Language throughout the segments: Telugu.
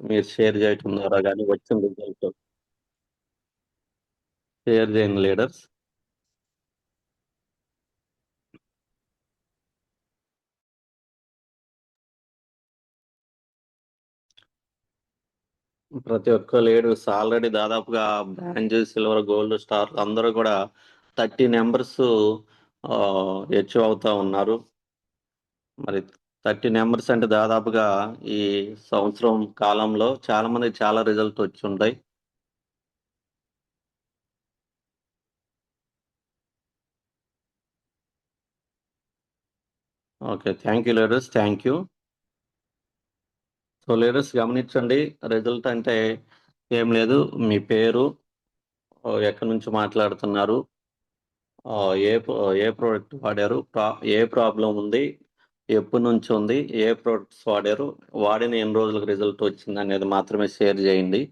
మీరు షేర్ చేయటం ద్వారా కానీ వచ్చిన రిజల్ట్ షేర్ చేయండి లీడర్స్. ప్రతి ఒక్క లీడర్స్ ఆల్రెడీ దాదాపుగా బ్రాంజ్, సిల్వర్, గోల్డ్, స్టార్ అందరూ కూడా 30 నెంబర్స్ అచీవ్ అవుతా ఉన్నారు. మరి 30 నెంబర్స్ అంటే దాదాపుగా ఈ సంవత్సరం కాలంలో చాలా మంది చాలా రిజల్ట్ వచ్చి ఉంటాయి. Okay, thank you leaders, thank you. So leaders గమనించండి, రిజల్ట్ అంటే ఏం లేదు, మీ పేరు, ఎక్కడి నుంచి మాట్లాడుతున్నారు, ఏ ఏ ప్రోడక్ట్ వాడారు, ఏ ప్రాబ్లం ఉంది, ఎప్పటి నుంచి ఉంది, ఏ ప్రోడక్ట్స్ వాడారు, వాడిన ఎన్ని రోజులకు రిజల్ట్ వచ్చింది అనేది మాత్రమే షేర్ చేయండి.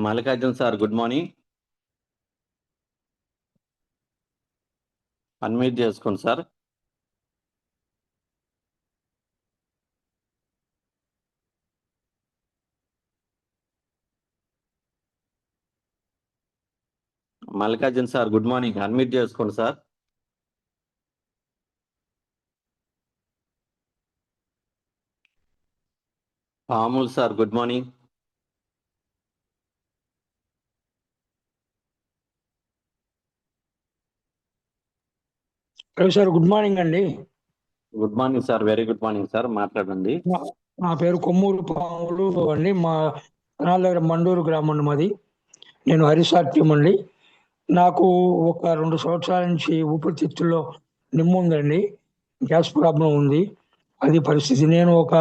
Mallikarjun sir good morning, unmute చేసుకోండి sir. Mallikarjun sir good morning, unmute చేసుకోండి సార్. పాముల్ sir good morning. Ravi sir good morning అండి. Good morning sir, very good morning sir, మాట్లాడండి. నా పేరు కొమ్మూరు పాములు అండి. మా కనాల దగ్గర మండూరు గ్రామం అండి మాది. నేను హరిసాత్యం అండి. నాకు ఒక 2 సంవత్సరాల నుంచి ఊపిరితిత్తుల్లో నిమ్ము ఉందండి, గ్యాస్ ప్రాబ్లం ఉంది. అది పరిస్థితి. నేను ఒక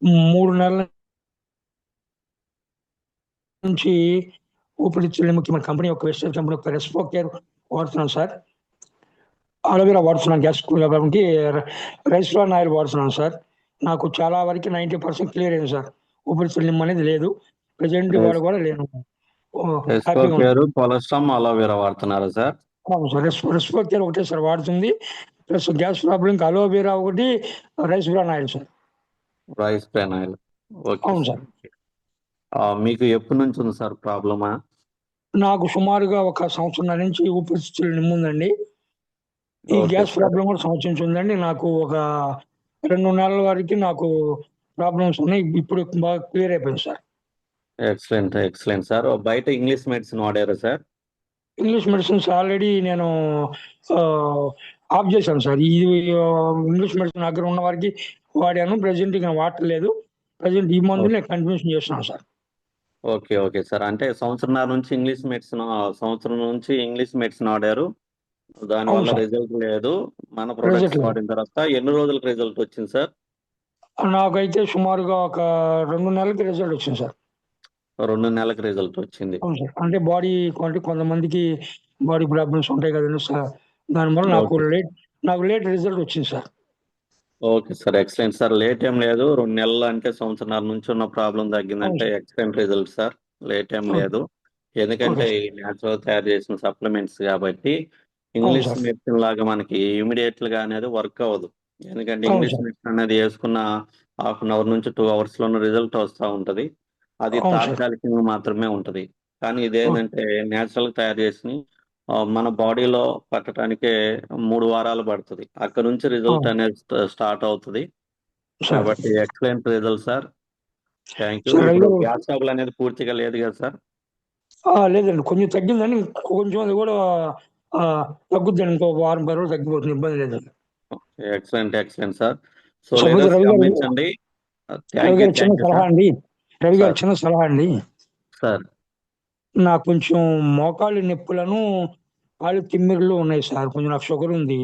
3 నెలల నుంచి ఊపిరితిత్తుల నిమ్మకి మన కంపెనీ ఒక వెస్టర్న్ కంపెనీ ఒక రెస్పో కేర్ వాడుతున్నాను సార్. అలోవెరా వాడుతున్నాను, గ్యాస్ కాబట్టి రైస్ ఫ్లాన్ ఆయిల్ వాడుతున్నాను సార్. నాకు చాలా వరకు 90% క్లియర్ అయింది సార్. ఊపిరితిత్తుల నిమ్ము అనేది లేదు. ప్రజెంట్ వాడు కూడా లేను. కొలెస్ట్రామ్ అలోవెరా వాడుతున్నారా సార్? అవును సార్, రెస్పో కేర్ ఒకటే సార్ వాడుతుంది. ప్లస్ గ్యాస్ ప్రాబ్లం అలోవెరా ఒకటి, rice bran oil sir. Rice bran oil, okay. అవును సార్. మీకు ఎప్పటి నుంచి ఉంది సార్ ప్రాబ్లమా? నాకు సుమారుగా ఒక సంవత్సరం నుంచి ఊపిరితిత్తుల నిమ్ము ఉందండి. ఈ గ్యాస్ ప్రాబ్లం కూడా సంవత్సరం ఉందండి. నాకు ఒక 2 నెలల వరకు నాకు ప్రాబ్లమ్స్ ఉన్నాయి. ఇప్పుడు బాగా క్లియర్ అయిపోయింది సార్. Excellent, excellent sir. బయట ఇంగ్లీష్ మెడిసిన్ వాడారా సార్? ఇంగ్లీష్ మెడిసిన్స్ ఆల్రెడీ నేను ఆఫ్ చేశాను సార్. ఈ ఇంగ్లీష్ మెడిసిన్ దగ్గర ఉన్న వారికి వాడాను. ప్రజెంట్ ఇంకా వాడలేదు. ప్రజెంట్ ఈ మందు నేను కంటిన్యూషన్ చేస్తున్నాను సార్. Okay, okay sir. అంటే సంవత్సరం నుంచి ఇంగ్లీష్ మెడిసిన్ వాడారు, దానివల్ల రిజల్ట్ లేదు. మన ప్రొడక్ట్స్ వాడిన తర్వాత ఎన్ని రోజులకు రిజల్ట్ వచ్చింది సార్? నాకైతే సుమారుగా ఒక 2 నెలలకి రిజల్ట్ వచ్చింది సార్. 2 నెలలకు రిజల్ట్ వచ్చింది. అవును సార్. అంటే బాడీ కొంతమందికి బాడీ ప్రాబ్లమ్స్ ఉంటాయి కదండి సార్, దానివల్ల నాకు లేట్ రిజల్ట్ వచ్చింది sir. Okay sir, excellent sir. Late ఏం లేదు. 2 నెలలు అంటే సంవత్సరం నుంచి ఉన్న ప్రాబ్లం తగ్గిందంటే ఎక్సలెంట్ రిజల్ట్ సార్. లేట్ ఏం లేదు. ఎందుకంటే ఈ న్యాచురల్ తయారు చేసిన సప్లిమెంట్స్ కాబట్టి ఇంగ్లీష్ మెడిసిన్ లాగా మనకి ఇమీడియట్ గా అనేది వర్క్ అవ్వదు. ఎందుకంటే ఇంగ్లీష్ మెడిసిన్ అనేది వేసుకున్న 1/2 అవర్ నుంచి 2 అవర్స్ లోనే రిజల్ట్ వస్తూ ఉంటది. అది తాత్కాలికంగా మాత్రమే ఉంటది. కానీ ఇదేంటంటే న్యాచురల్ తయారు చేసి మన బాడీలో పట్టడానికే 3 వారాలు పడుతుంది. అక్కడ నుంచి రిజల్ట్ అనేది స్టార్ట్ అవుతుంది. కాబట్టి excellent result sir. Thank you. ఇప్పుడు గ్యాస్ ట్రబుల్ అనేది పూర్తిగా లేదు కదా సార్? లేదండి, కొంచెం తగ్గిందని, కొంచెం అది కూడా తగ్గుద్దండి. ఇంకో వారం 10 రోజులు తగ్గిపోతుంది, ఇబ్బంది లేదండి. Excellent, excellent sir. సో గమనించండి. చిన్న సలహా అండి సార్. నాకు కొంచెం మోకాళ్ళు నొప్పులను, కాళ్ళు తిమ్మిర్లు ఉన్నాయి సార్. కొంచెం నాకు షుగర్ ఉంది.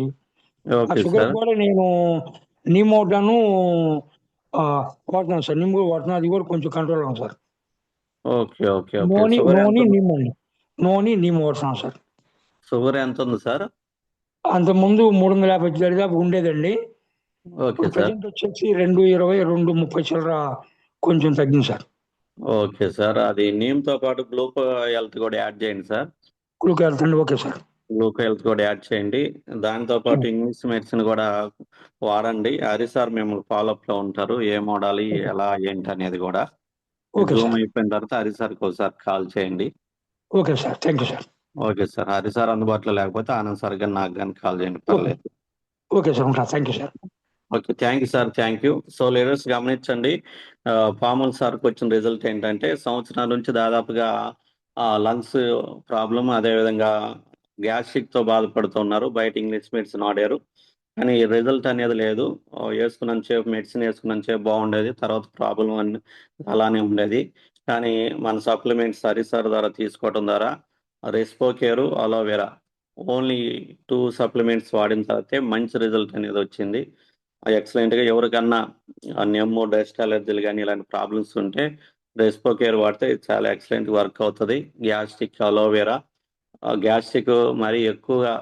ఆ షుగర్ కూడా నేను నీమోటాను వాడుతున్నాను సార్. నిమ్ము వాడుతున్నాను, అది కూడా కొంచెం కంట్రోల్ ఉంది sir. Okay, okay. Noni neem వాడుతున్నాను సార్. షుగర్ ఎంత ఉంది సార్? అంతకుముందు 350 దాకా ఉండేదండి. Okay sir. ప్రజెంట్ వచ్చేసి 220, 230 చిల్లర కొంచెం తగ్గింది సార్. Okay sir. అది నీమ్తో పాటు గ్లూకో హెల్త్ కూడా యాడ్ చేయండి సార్. గ్లూకో హెల్త్ అండి, ఓకే సార్. గ్లూకో హెల్త్ కూడా యాడ్ చేయండి. దాంతో పాటు ఇంగ్లీష్ మెడిసిన్ కూడా వాడండి. హరి సార్ మిమ్మల్ని ఫాలోఅప్ లో ఉంటారు, ఏం వాడాలి ఓకే ఎలా ఏంటి అనేది కూడా. Okay Zoom sir. అయిపోయిన తర్వాత హరి సార్కి ఒకసారి కాల్ చేయండి. Okay sir. Thank you sir. Okay sir. Hari sir అందుబాటులో లేకపోతే ఆనంద్ సార్ కానీ నాకు కానీ కాల్ చేయండి, ఓకే పర్లేదు. Okay sir. ఉంటా. Thank you sir. Okay, thank you sir, thank you. So leaders గమనించండి, పాముల్ సార్కి వచ్చిన రిజల్ట్ ఏంటంటే సంవత్సరాల నుంచి దాదాపుగా లంగ్స్ ప్రాబ్లం, అదేవిధంగా గ్యాస్ట్రిక్తో బాధపడుతున్నారు. బయట ఇంగ్లీష్ మెడిసిన్ వాడారు కానీ రిజల్ట్ అనేది లేదు. వేసుకున్నంత సేపు మెడిసిన్ వేసుకున్నంత సేపు బాగుండేది, తర్వాత ప్రాబ్లం అని అలానే ఉండేది. కానీ మన సప్లిమెంట్స్ హరిసార్ ద్వారా తీసుకోవడం ద్వారా రెస్పోకేరు, అలోవెరా ఓన్లీ 2 సప్లిమెంట్స్ వాడిన తర్వాతే మంచి రిజల్ట్ అనేది వచ్చింది. ఎక్సలెంట్గా ఎవరికన్నా నెమ్ము, డస్ట్ అలర్జీలు కానీ ఇలాంటి ప్రాబ్లమ్స్ ఉంటే రెస్పోకేర్ వాడితే చాలా ఎక్సలెంట్ వర్క్ అవుతుంది. గ్యాస్ట్రిక్, అలోవెరా, గ్యాస్ట్రిక్ మరీ ఎక్కువగా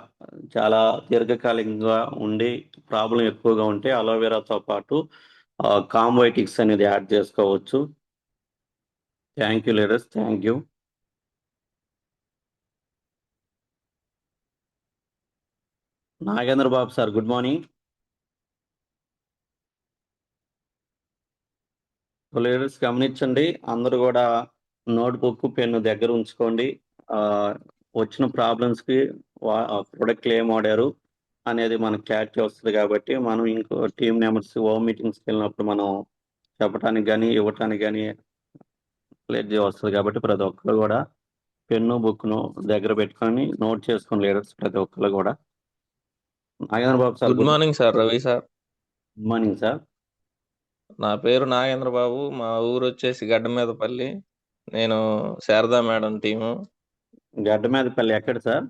చాలా దీర్ఘకాలికంగా ఉండి ప్రాబ్లం ఎక్కువగా ఉంటే అలోవెరాతో పాటు కాంబోటిక్స్ అనేది యాడ్ చేసుకోవచ్చు. Thank you leaders, thank you. Nagendra Babu sir, good morning. Leaders గమనించండి, అందరూ కూడా నోట్బుక్, పెన్ను దగ్గర ఉంచుకోండి. ఆ, వచ్చిన ప్రాబ్లమ్స్కి ప్రొడక్ట్లు ఏం వాడారు అనేది మనకు క్లారిటీ వస్తుంది. కాబట్టి మనం ఇంకో టీమ్ మెంబర్స్ హోమ్ మీటింగ్స్కి వెళ్ళినప్పుడు మనం చెప్పడానికి కానీ ఇవ్వటానికి కానీ క్లారిటీ వస్తుంది. కాబట్టి ప్రతి ఒక్కరు కూడా పెన్ను, బుక్ను దగ్గర పెట్టుకొని నోట్ చేసుకుని లీడర్స్ ప్రతి ఒక్కరు కూడా. Nagendra Babu sir, good good morning sir, Ravi sir. Morning sir. నా పేరు నాగేంద్ర బాబు. మా ఊరు వచ్చేసి గడ్డమీదపల్లి. నేను శారదా మేడం టీము. గడ్డ మీద పల్లి ఎక్కడ సార్?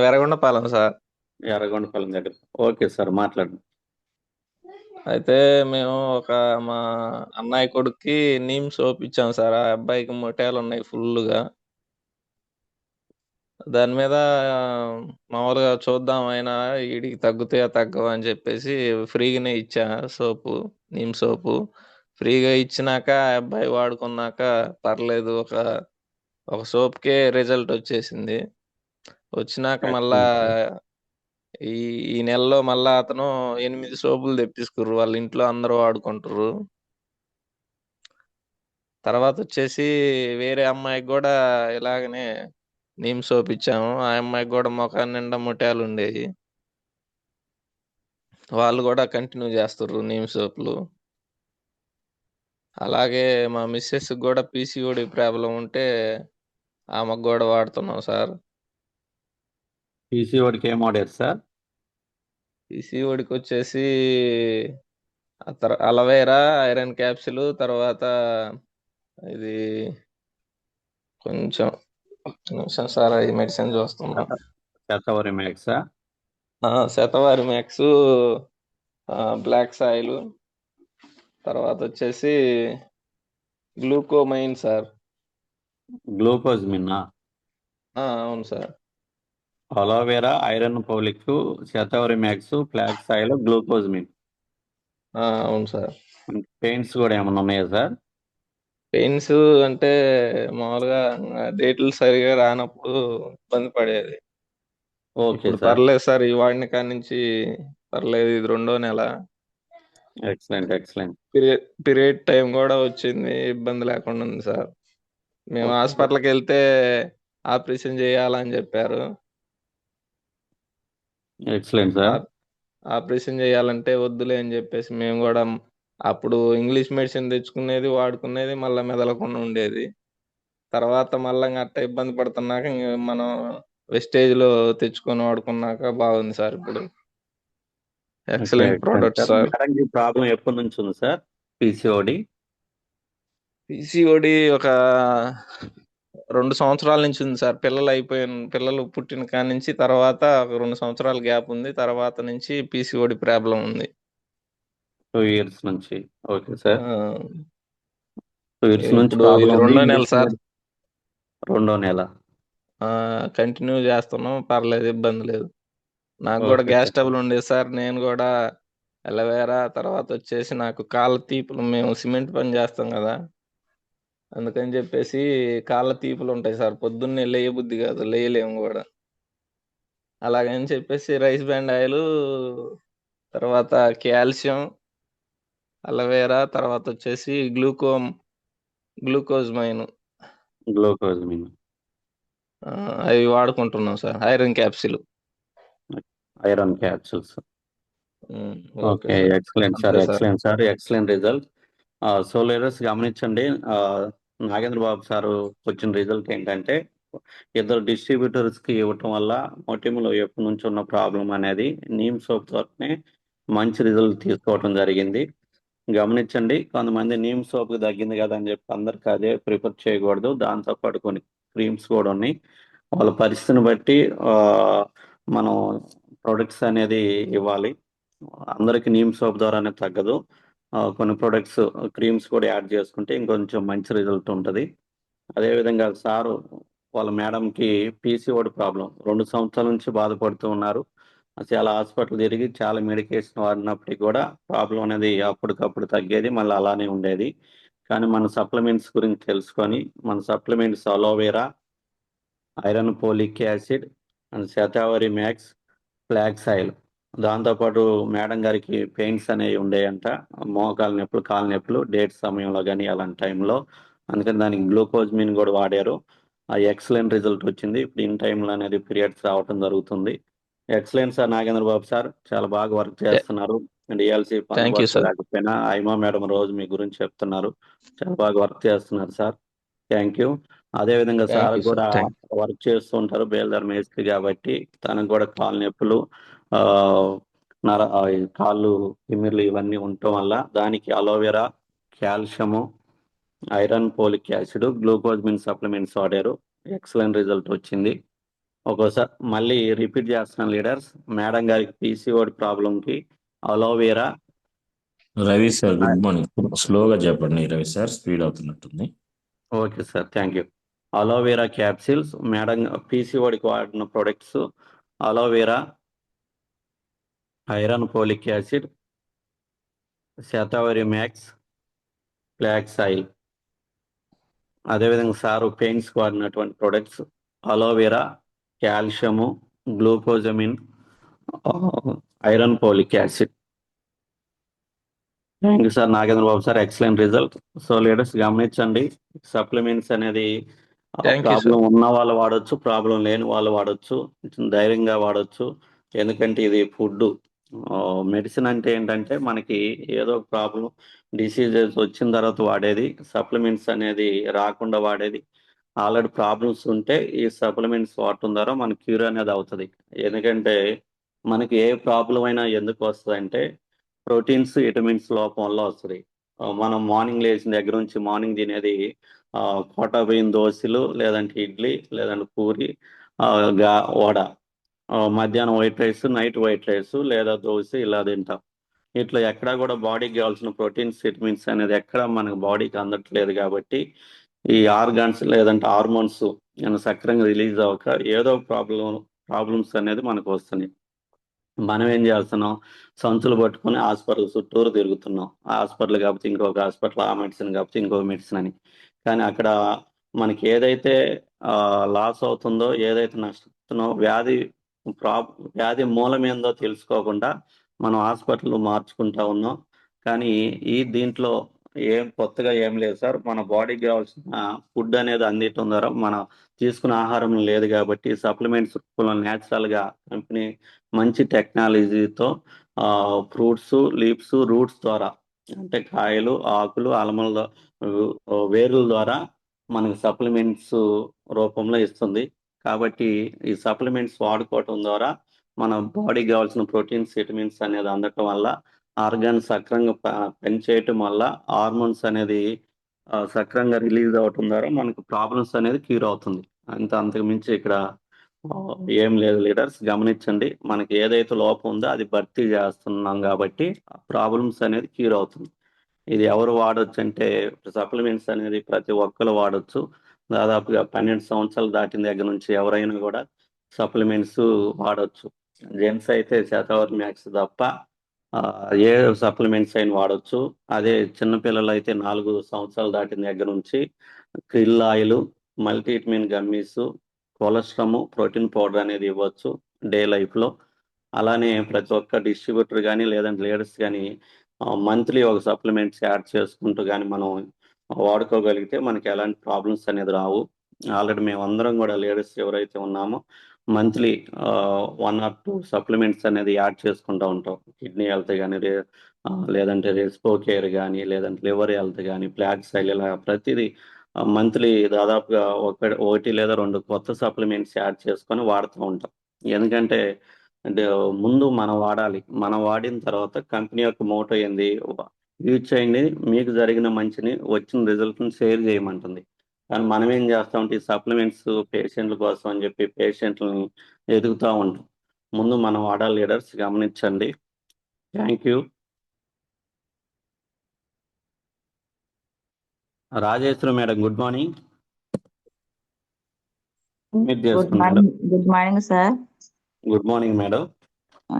వెరగొండపాలెం సార్. ఎర్రగొండపాలెం దగ్గర. ఓకే సార్, మాట్లాడండి. అయితే మేము మా అన్నయ్య కొడుక్కి నీమ్ సోప్ ఇచ్చాం సార్. ఆ అబ్బాయికి మొటియాలు ఉన్నాయి ఫుల్గా. దాని మీద మామూలుగా చూద్దాం అయినా వీడికి తగ్గుతాయా తగ్గవా అని చెప్పేసి ఫ్రీగానే ఇచ్చా సోపు, నీమ్ సోపు. ఫ్రీగా ఇచ్చినాక ఆ అబ్బాయి వాడుకున్నాక పర్లేదు, ఒక సోప్కే రిజల్ట్ వచ్చేసింది. వచ్చినాక మళ్ళా ఎక్సలెంట్ సార్. ఈ ఈ నెలలో మళ్ళా అతను 8 సోపులు తెప్పించుకుర్రు, వాళ్ళ ఇంట్లో అందరూ వాడుకుంటారు. తర్వాత వచ్చేసి వేరే అమ్మాయికి కూడా ఇలాగనే నీమ్ సోప్ ఇచ్చాము. ఆ అమ్మాయికి కూడా ముఖాన్ని నిండా ముఠాలు ఉండేవి. వాళ్ళు కూడా కంటిన్యూ చేస్తుర్రు నీమ్ సోపులు. అలాగే మా మిస్సెస్ కూడా పీసీఓడి ప్రాబ్లం ఉంటే ఆమెకు కూడా వాడుతున్నాం సార్. పీసీఓడికి ఏం వాడారు సార్? పీసీఓడికి వచ్చేసి అలవేరా, ఐరన్ క్యాప్సిల్, తర్వాత ఇది కొంచెం ఒక్క నిమిషం సార్, ఈ మెడిసిన్ చూస్తున్నాం. శతవరి మ్యాక్సా? శతవారి మ్యాక్స్, బ్లాక్ సాయిల్, తర్వాత వచ్చేసి గ్లూకోమైన్ సార్. గ్లూకోజ్ మిన్నా? అవును sir. Aloe vera, iron folic, Shatavari max, flax oil, glucosamine. అవును సార్. పెయిన్స్ కూడా ఏమైనా ఉన్నాయా సార్? పెయిన్స్ అంటే మామూలుగా డేట్లు సరిగా రానప్పుడు ఇబ్బంది పడేది. ఓకే ఇప్పుడు సార్. పర్లేదు సార్, ఈ వాడిన కాడి నుంచి పర్లేదు. ఇది 2వ నెల. Excellent, excellent. పీరియడ్ టైం కూడా వచ్చింది, ఇబ్బంది లేకుండా ఉంది సార్. మేము ఓకే సార్. హాస్పిటల్కి వెళ్తే ఆపరేషన్ చేయాలని చెప్పారు. Excellent sir. ఆపరేషన్ చేయాలంటే వద్దులే అని చెప్పేసి మేము కూడా అప్పుడు ఇంగ్లీష్ మెడిసిన్ తెచ్చుకునేది, వాడుకునేది, మళ్ళీ మెదలకుండా ఉండేది. తర్వాత మళ్ళీ అట్ట ఇబ్బంది పడుతున్నాక ఇంక మనం వెస్టేజ్ లో తెచ్చుకొని వాడుకున్నాక బాగుంది సార్ ఇప్పుడు. Okay, excellent excellent product sir. Sir. మేడంకి ప్రాబ్లం ఎప్పటి నుంచి ఉంది సార్ పీసీఓడి? పీసీఓడి ఒక 2 సంవత్సరాల నుంచి ఉంది సార్. పిల్లలు పుట్టిన కాడి నుంచి తర్వాత ఒక 2 సంవత్సరాల గ్యాప్ ఉంది. తర్వాత నుంచి పీసీఓడి ప్రాబ్లం ఉంది. 2 years నుంచి. Okay sir. ఆ, 2 years నుంచి ఇప్పుడు ప్రాబ్లం ఇది ఉంది. 2వ నెల ఇంగ్లీష్ సార్. రెండో నెల. కంటిన్యూ చేస్తున్నాం, పర్లేదు, ఇబ్బంది లేదు. నాకు కూడా ఓకే గ్యాస్ సార్. ట్రబుల్ ఉండేది సార్. నేను కూడా ఎలవేరా, తర్వాత వచ్చేసి నాకు కాళ్ళ తీపులు, మేము సిమెంట్ పని చేస్తాం కదా, అందుకని చెప్పేసి కాళ్ళ తీపులు ఉంటాయి సార్. పొద్దున్నే లేయబుద్ధి కాదు, లేయలేము కూడా. అలాగని చెప్పేసి రైస్ బ్రాండ్ ఆయిల్, తర్వాత కాల్షియం, అలవేరా, తర్వాత వచ్చేసి గ్లూకోజ్ మైన్, గ్లూకోజమిన్. అవి వాడుకుంటున్నాం sir. Iron capsule. Iron capsules. Okay okay, sir. Excellent sir, అంతే sir. Excellent sir, excellent result. So leaders గమనించండి, నాగేంద్ర బాబు సారు వచ్చిన రిజల్ట్ ఏంటంటే, ఇద్దరు డిస్ట్రిబ్యూటర్స్ కి ఇవ్వటం వల్ల మొటిమలు ఎప్పటి నుంచి ఉన్న ప్రాబ్లం అనేది నీమ్ సోప్ తోనే మంచి రిజల్ట్ తీసుకోవటం జరిగింది. గమనించండి, కొంతమంది నీమ్ సోప్ తగ్గింది కదా అని చెప్పి అందరికి అదే ప్రిఫర్ చేయకూడదు. దాంతో పాటు కొన్ని క్రీమ్స్ కూడా ఉన్నాయి. వాళ్ళ పరిస్థితిని బట్టి మనం ప్రొడక్ట్స్ అనేది ఇవ్వాలి. అందరికి నీమ్ సోప్ ద్వారానే తగ్గదు. కొన్ని ప్రొడక్ట్స్ క్రీమ్స్ కూడా యాడ్ చేసుకుంటే ఇంకొంచెం మంచి రిజల్ట్ ఉంటుంది. అదేవిధంగా సారు వాళ్ళ మేడంకి పీసీఓడి ప్రాబ్లం 2 సంవత్సరాల నుంచి బాధపడుతూ ఉన్నారు. చాలా హాస్పిటల్ తిరిగి చాలా మెడికేషన్ వాడినప్పటికీ కూడా ప్రాబ్లం అనేది అప్పటికప్పుడు తగ్గేది, మళ్ళీ అలానే ఉండేది. కానీ మన సప్లిమెంట్స్ గురించి తెలుసుకొని, మన supplements aloe vera, iron folic acid and shatavari max, flax oil. దాంతోపాటు మేడం గారికి పెయిన్స్ అనేవి ఉండేయంట, మోకాలు నొప్పులు, కాలు నొప్పులు, డేట్ సమయంలో కానీ అలాంటి టైంలో. అందుకని దానికి గ్లూకోజ్మిన్ కూడా వాడారు. ఆ ఎక్సలెంట్ రిజల్ట్ వచ్చింది. ఇప్పుడు ఇన్ టైంలో అనేది పీరియడ్స్ రావటం జరుగుతుంది. Excellent sir Nagendra Babu sir, చాలా బాగా వర్క్ చేస్తున్నారు. డిఎల్సి థ్యాంక్ యూ అందుబాటులో సార్. లేకపోయినా ఐమా మేడం రోజు మీ గురించి చెప్తున్నారు. చాలా బాగా వర్క్ చేస్తున్నారు సార్. Thank you. అదేవిధంగా థ్యాంక్ సార్ యూ కూడా సార్. థ్యాంక్ వర్క్ చేస్తూ ఉంటారు, బేల్దార్ మేస్త్రి కాబట్టి తనకు కూడా కాలు నొప్పులు, ఆ, ఈ కాళ్ళు తిమ్మిర్లు ఇవన్నీ ఉండటం వల్ల దానికి aloe vera, calcium, iron folic acid, glucosamine supplements వాడారు. ఎక్సలెంట్ రిజల్ట్ వచ్చింది. ఒక్కోసారి మళ్ళీ రిపీట్ చేస్తున్నాను లీడర్స్, మేడం గారికి పీసీఓడి ప్రాబ్లంకి aloe vera. Ravi sir good morning. స్లోగా చెప్పండి రవి సార్, స్పీడ్ అవుతున్నట్టుంది. Okay sir, thank you. Aloe vera capsules madam పీసీఓడికి వాడిన products aloe vera, iron folic acid, Shatavari max, flax oil. అదేవిధంగా సారు పెయిన్స్ వాడినటువంటి products aloe vera, calcium, glucosamine, iron folic acid. Thank you sir Nagendra Babu sir, excellent result. So leaders గమనించండి, సప్లిమెంట్స్ అనేది థ్యాంక్ యూ ప్రాబ్లం సార్. ఉన్న వాళ్ళు వాడొచ్చు, ప్రాబ్లం లేని వాళ్ళు వాడొచ్చు, కొంచెం ధైర్యంగా వాడొచ్చు. ఎందుకంటే ఇది ఫుడ్. మెడిసిన్ అంటే ఏంటంటే మనకి ఏదో ప్రాబ్లం, డిసీజెస్ వచ్చిన తర్వాత వాడేది. సప్లిమెంట్స్ అనేది రాకుండా వాడేది. ఆల్రెడీ ప్రాబ్లమ్స్ ఉంటే ఈ సప్లిమెంట్స్ వాడటం ద్వారా మనకి క్యూర్ అనేది అవుతుంది. ఎందుకంటే మనకి ఏ ప్రాబ్లం అయినా ఎందుకు వస్తుంది అంటే ప్రోటీన్స్, విటమిన్స్ లోపం వల్ల వస్తుంది. మనం మార్నింగ్ లేచిన దగ్గర నుంచి మార్నింగ్ తినేది కోటా బియ్యం దోశలు, లేదంటే ఇడ్లీ, లేదంటే పూరి, వడ, మధ్యాహ్నం white rice, night white rice లేదా దోశ ఇలా తింటాం. ఇట్లా ఎక్కడా కూడా బాడీకి కావాల్సిన ప్రోటీన్స్, విటమిన్స్ అనేది ఎక్కడ మనకు బాడీకి అందట్లేదు. కాబట్టి ఈ ఆర్గాన్స్ లేదంటే హార్మోన్స్ సక్రంగా రిలీజ్ అవ్వక ఏదో ప్రాబ్లమ్స్ అనేది మనకు వస్తున్నాయి. మనం ఏం చేస్తున్నాం, సంచులు పట్టుకొని హాస్పిటల్ చుట్టూరు తిరుగుతున్నాం. హాస్పిటల్ కాకపోతే ఇంకొక హాస్పిటల్, ఆ మెడిసిన్ కాకపోతే ఇంకొక మెడిసిన్ అని. కానీ అక్కడ మనకి ఏదైతే లాస్ అవుతుందో, ఏదైతే నష్టపోతుందో, వ్యాధి మూలం ఏందో తెలుసుకోకుండా మనం హాస్పిటల్ మార్చుకుంటా ఉన్నాం. కానీ దీంట్లో ఏం కొత్తగా ఏం లేదు సార్. మన బాడీకి కావాల్సిన ఫుడ్ అనేది అందించడం ద్వారా మన తీసుకున్న ఆహారం లేదు కాబట్టి సప్లిమెంట్స్ న్యాచురల్ గా కంపెనీ మంచి టెక్నాలజీతో ఫ్రూట్స్, లీవ్స్, రూట్స్ ద్వారా, అంటే కాయలు, ఆకులు, అలమల వేరుల ద్వారా మనకు సప్లిమెంట్స్ రూపంలో ఇస్తుంది. కాబట్టి ఈ సప్లిమెంట్స్ వాడుకోవటం ద్వారా మన బాడీకి కావాల్సిన ప్రోటీన్స్, విటమిన్స్ అనేది అందటం వల్ల, ఆర్గాన్స్ సక్రంగా పనిచేయటం వల్ల, హార్మోన్స్ అనేది సక్రంగా రిలీజ్ అవటం ద్వారా మనకు ప్రాబ్లమ్స్ అనేది క్యూర్ అవుతుంది. అంతకు మించి ఇక్కడ ఏం లేదు లీడర్స్. గమనించండి, మనకి ఏదైతే లోపం ఉందో అది భర్తీ చేస్తున్నాం కాబట్టి ప్రాబ్లమ్స్ అనేది క్యూర్ అవుతుంది. ఇది ఎవరు వాడొచ్చు అంటే సప్లిమెంట్స్ అనేది ప్రతి ఒక్కరు వాడొచ్చు. దాదాపుగా 12 సంవత్సరాలు దాటిన దగ్గర నుంచి ఎవరైనా కూడా సప్లిమెంట్స్ వాడొచ్చు. జెంట్స్ అయితే శతావరి మ్యాక్స్ తప్ప ఏ సప్లిమెంట్స్ అయినా వాడొచ్చు. అదే చిన్నపిల్లలు అయితే 4 సంవత్సరాలు దాటిన దగ్గర నుంచి krill oil, multivitamin gummies, కొలెస్ట్రామ్, protein powder అనేది ఇవ్వచ్చు. డే లైఫ్లో. అలానే ప్రతి ఒక్క డిస్ట్రిబ్యూటర్ కానీ లేదంటే లీడర్స్ కానీ మంత్లీ ఒక సప్లిమెంట్స్ యాడ్ చేసుకుంటూ కానీ మనం వాడుకోగలిగితే మనకి ఎలాంటి ప్రాబ్లమ్స్ అనేది రావు. ఆల్రెడీ మేమందరం కూడా లీడర్స్ ఎవరైతే ఉన్నామో మంత్లీ 1 or 2 సప్లిమెంట్స్ అనేది యాడ్ చేసుకుంటూ ఉంటాం. కిడ్నీ హెల్త్ కానీ లేదంటే రెస్పో కేర్ కానీ లేదంటే లివర్ హెల్త్ కానీ ఫ్లాగ్ సైల్ ఇలా ప్రతిదీ మంత్లీ దాదాపుగా ఒకటి లేదా 2 కొత్త సప్లిమెంట్స్ యాడ్ చేసుకొని వాడుతూ ఉంటాం. ఎందుకంటే అంటే ముందు మనం వాడాలి. మనం వాడిన తర్వాత కంపెనీ యొక్క మోటో ఏంది, యూజ్ చేయండి, మీకు జరిగిన మంచిని వచ్చిన రిజల్ట్ని షేర్ చేయమంటుంది. కానీ మనం ఏం చేస్తామంటే ఈ సప్లిమెంట్స్ పేషెంట్ల కోసం అని చెప్పి పేషెంట్లని ఎదుగుతూ ఉంటాం. ముందు మనం వాడాలి. లీడర్స్ గమనించండి. Thank you. Rajeshwari madam, good morning. మీరు గుడ్ చేసుకుంటారు. Morning. Good morning sir. Good morning madam. ఆ,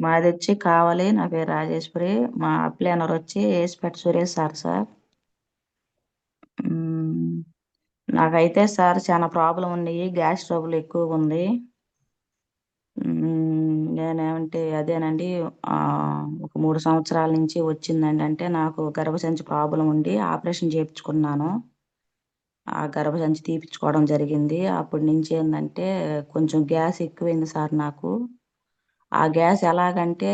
మాది వచ్చి కావాలి. నా పేరు రాజేశ్వరి. మా అప్లైనర్ వచ్చి ఏస్పెట్ సురేష్ సార్. మ్మ్, నాకైతే సార్ చాలా ప్రాబ్లం ఉన్నాయి. గ్యాస్ ట్రబుల్ ఎక్కువగా ఉంది. నేనేమంటే అదేనండి, ఒక 3 సంవత్సరాల నుంచి వచ్చిందండి. అంటే నాకు గర్భసంచి ప్రాబ్లం ఉండి ఆపరేషన్ చేయించుకున్నాను. ఆ గర్భసంచి తీపిచ్చుకోవడం జరిగింది. అప్పటి నుంచి ఏంటంటే కొంచెం గ్యాస్ ఎక్కువైంది సార్ నాకు. ఆ గ్యాస్ ఎలాగంటే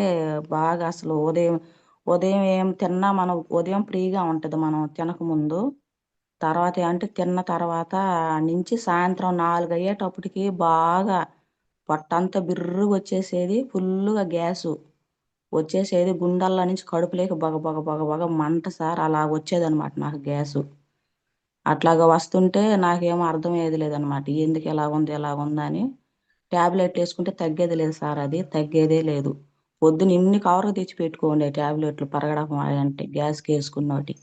బాగా అసలు ఉదయం ఉదయం ఏం తిన్నా మనం ఉదయం ఫ్రీగా ఉంటుంది మనం తినకముందు. తర్వాత అంటే తిన్న తర్వాత నుంచి సాయంత్రం 4 అయ్యేటప్పటికి బాగా పొట్టంతా బిర్రుగా వచ్చేసేది. ఫుల్గా గ్యాసు వచ్చేసేది. గుండెల్లో నుంచి కడుపులోకి బగ బగ బగ బగ మంట సార్. అలా వచ్చేదనమాట నాకు గ్యాసు. అట్లాగా వస్తుంటే నాకేమో అర్థమయ్యేది లేదనమాట. ఎందుకు ఎలా ఉంది అని. ట్యాబ్లెట్లు వేసుకుంటే తగ్గేది లేదు సార్. అది తగ్గేదే లేదు. పొద్దున ఇన్ని కవర్లు తెచ్చి పెట్టుకోండి ట్యాబ్లెట్లు పరగడం అంటే గ్యాస్కి వేసుకున్నోటి.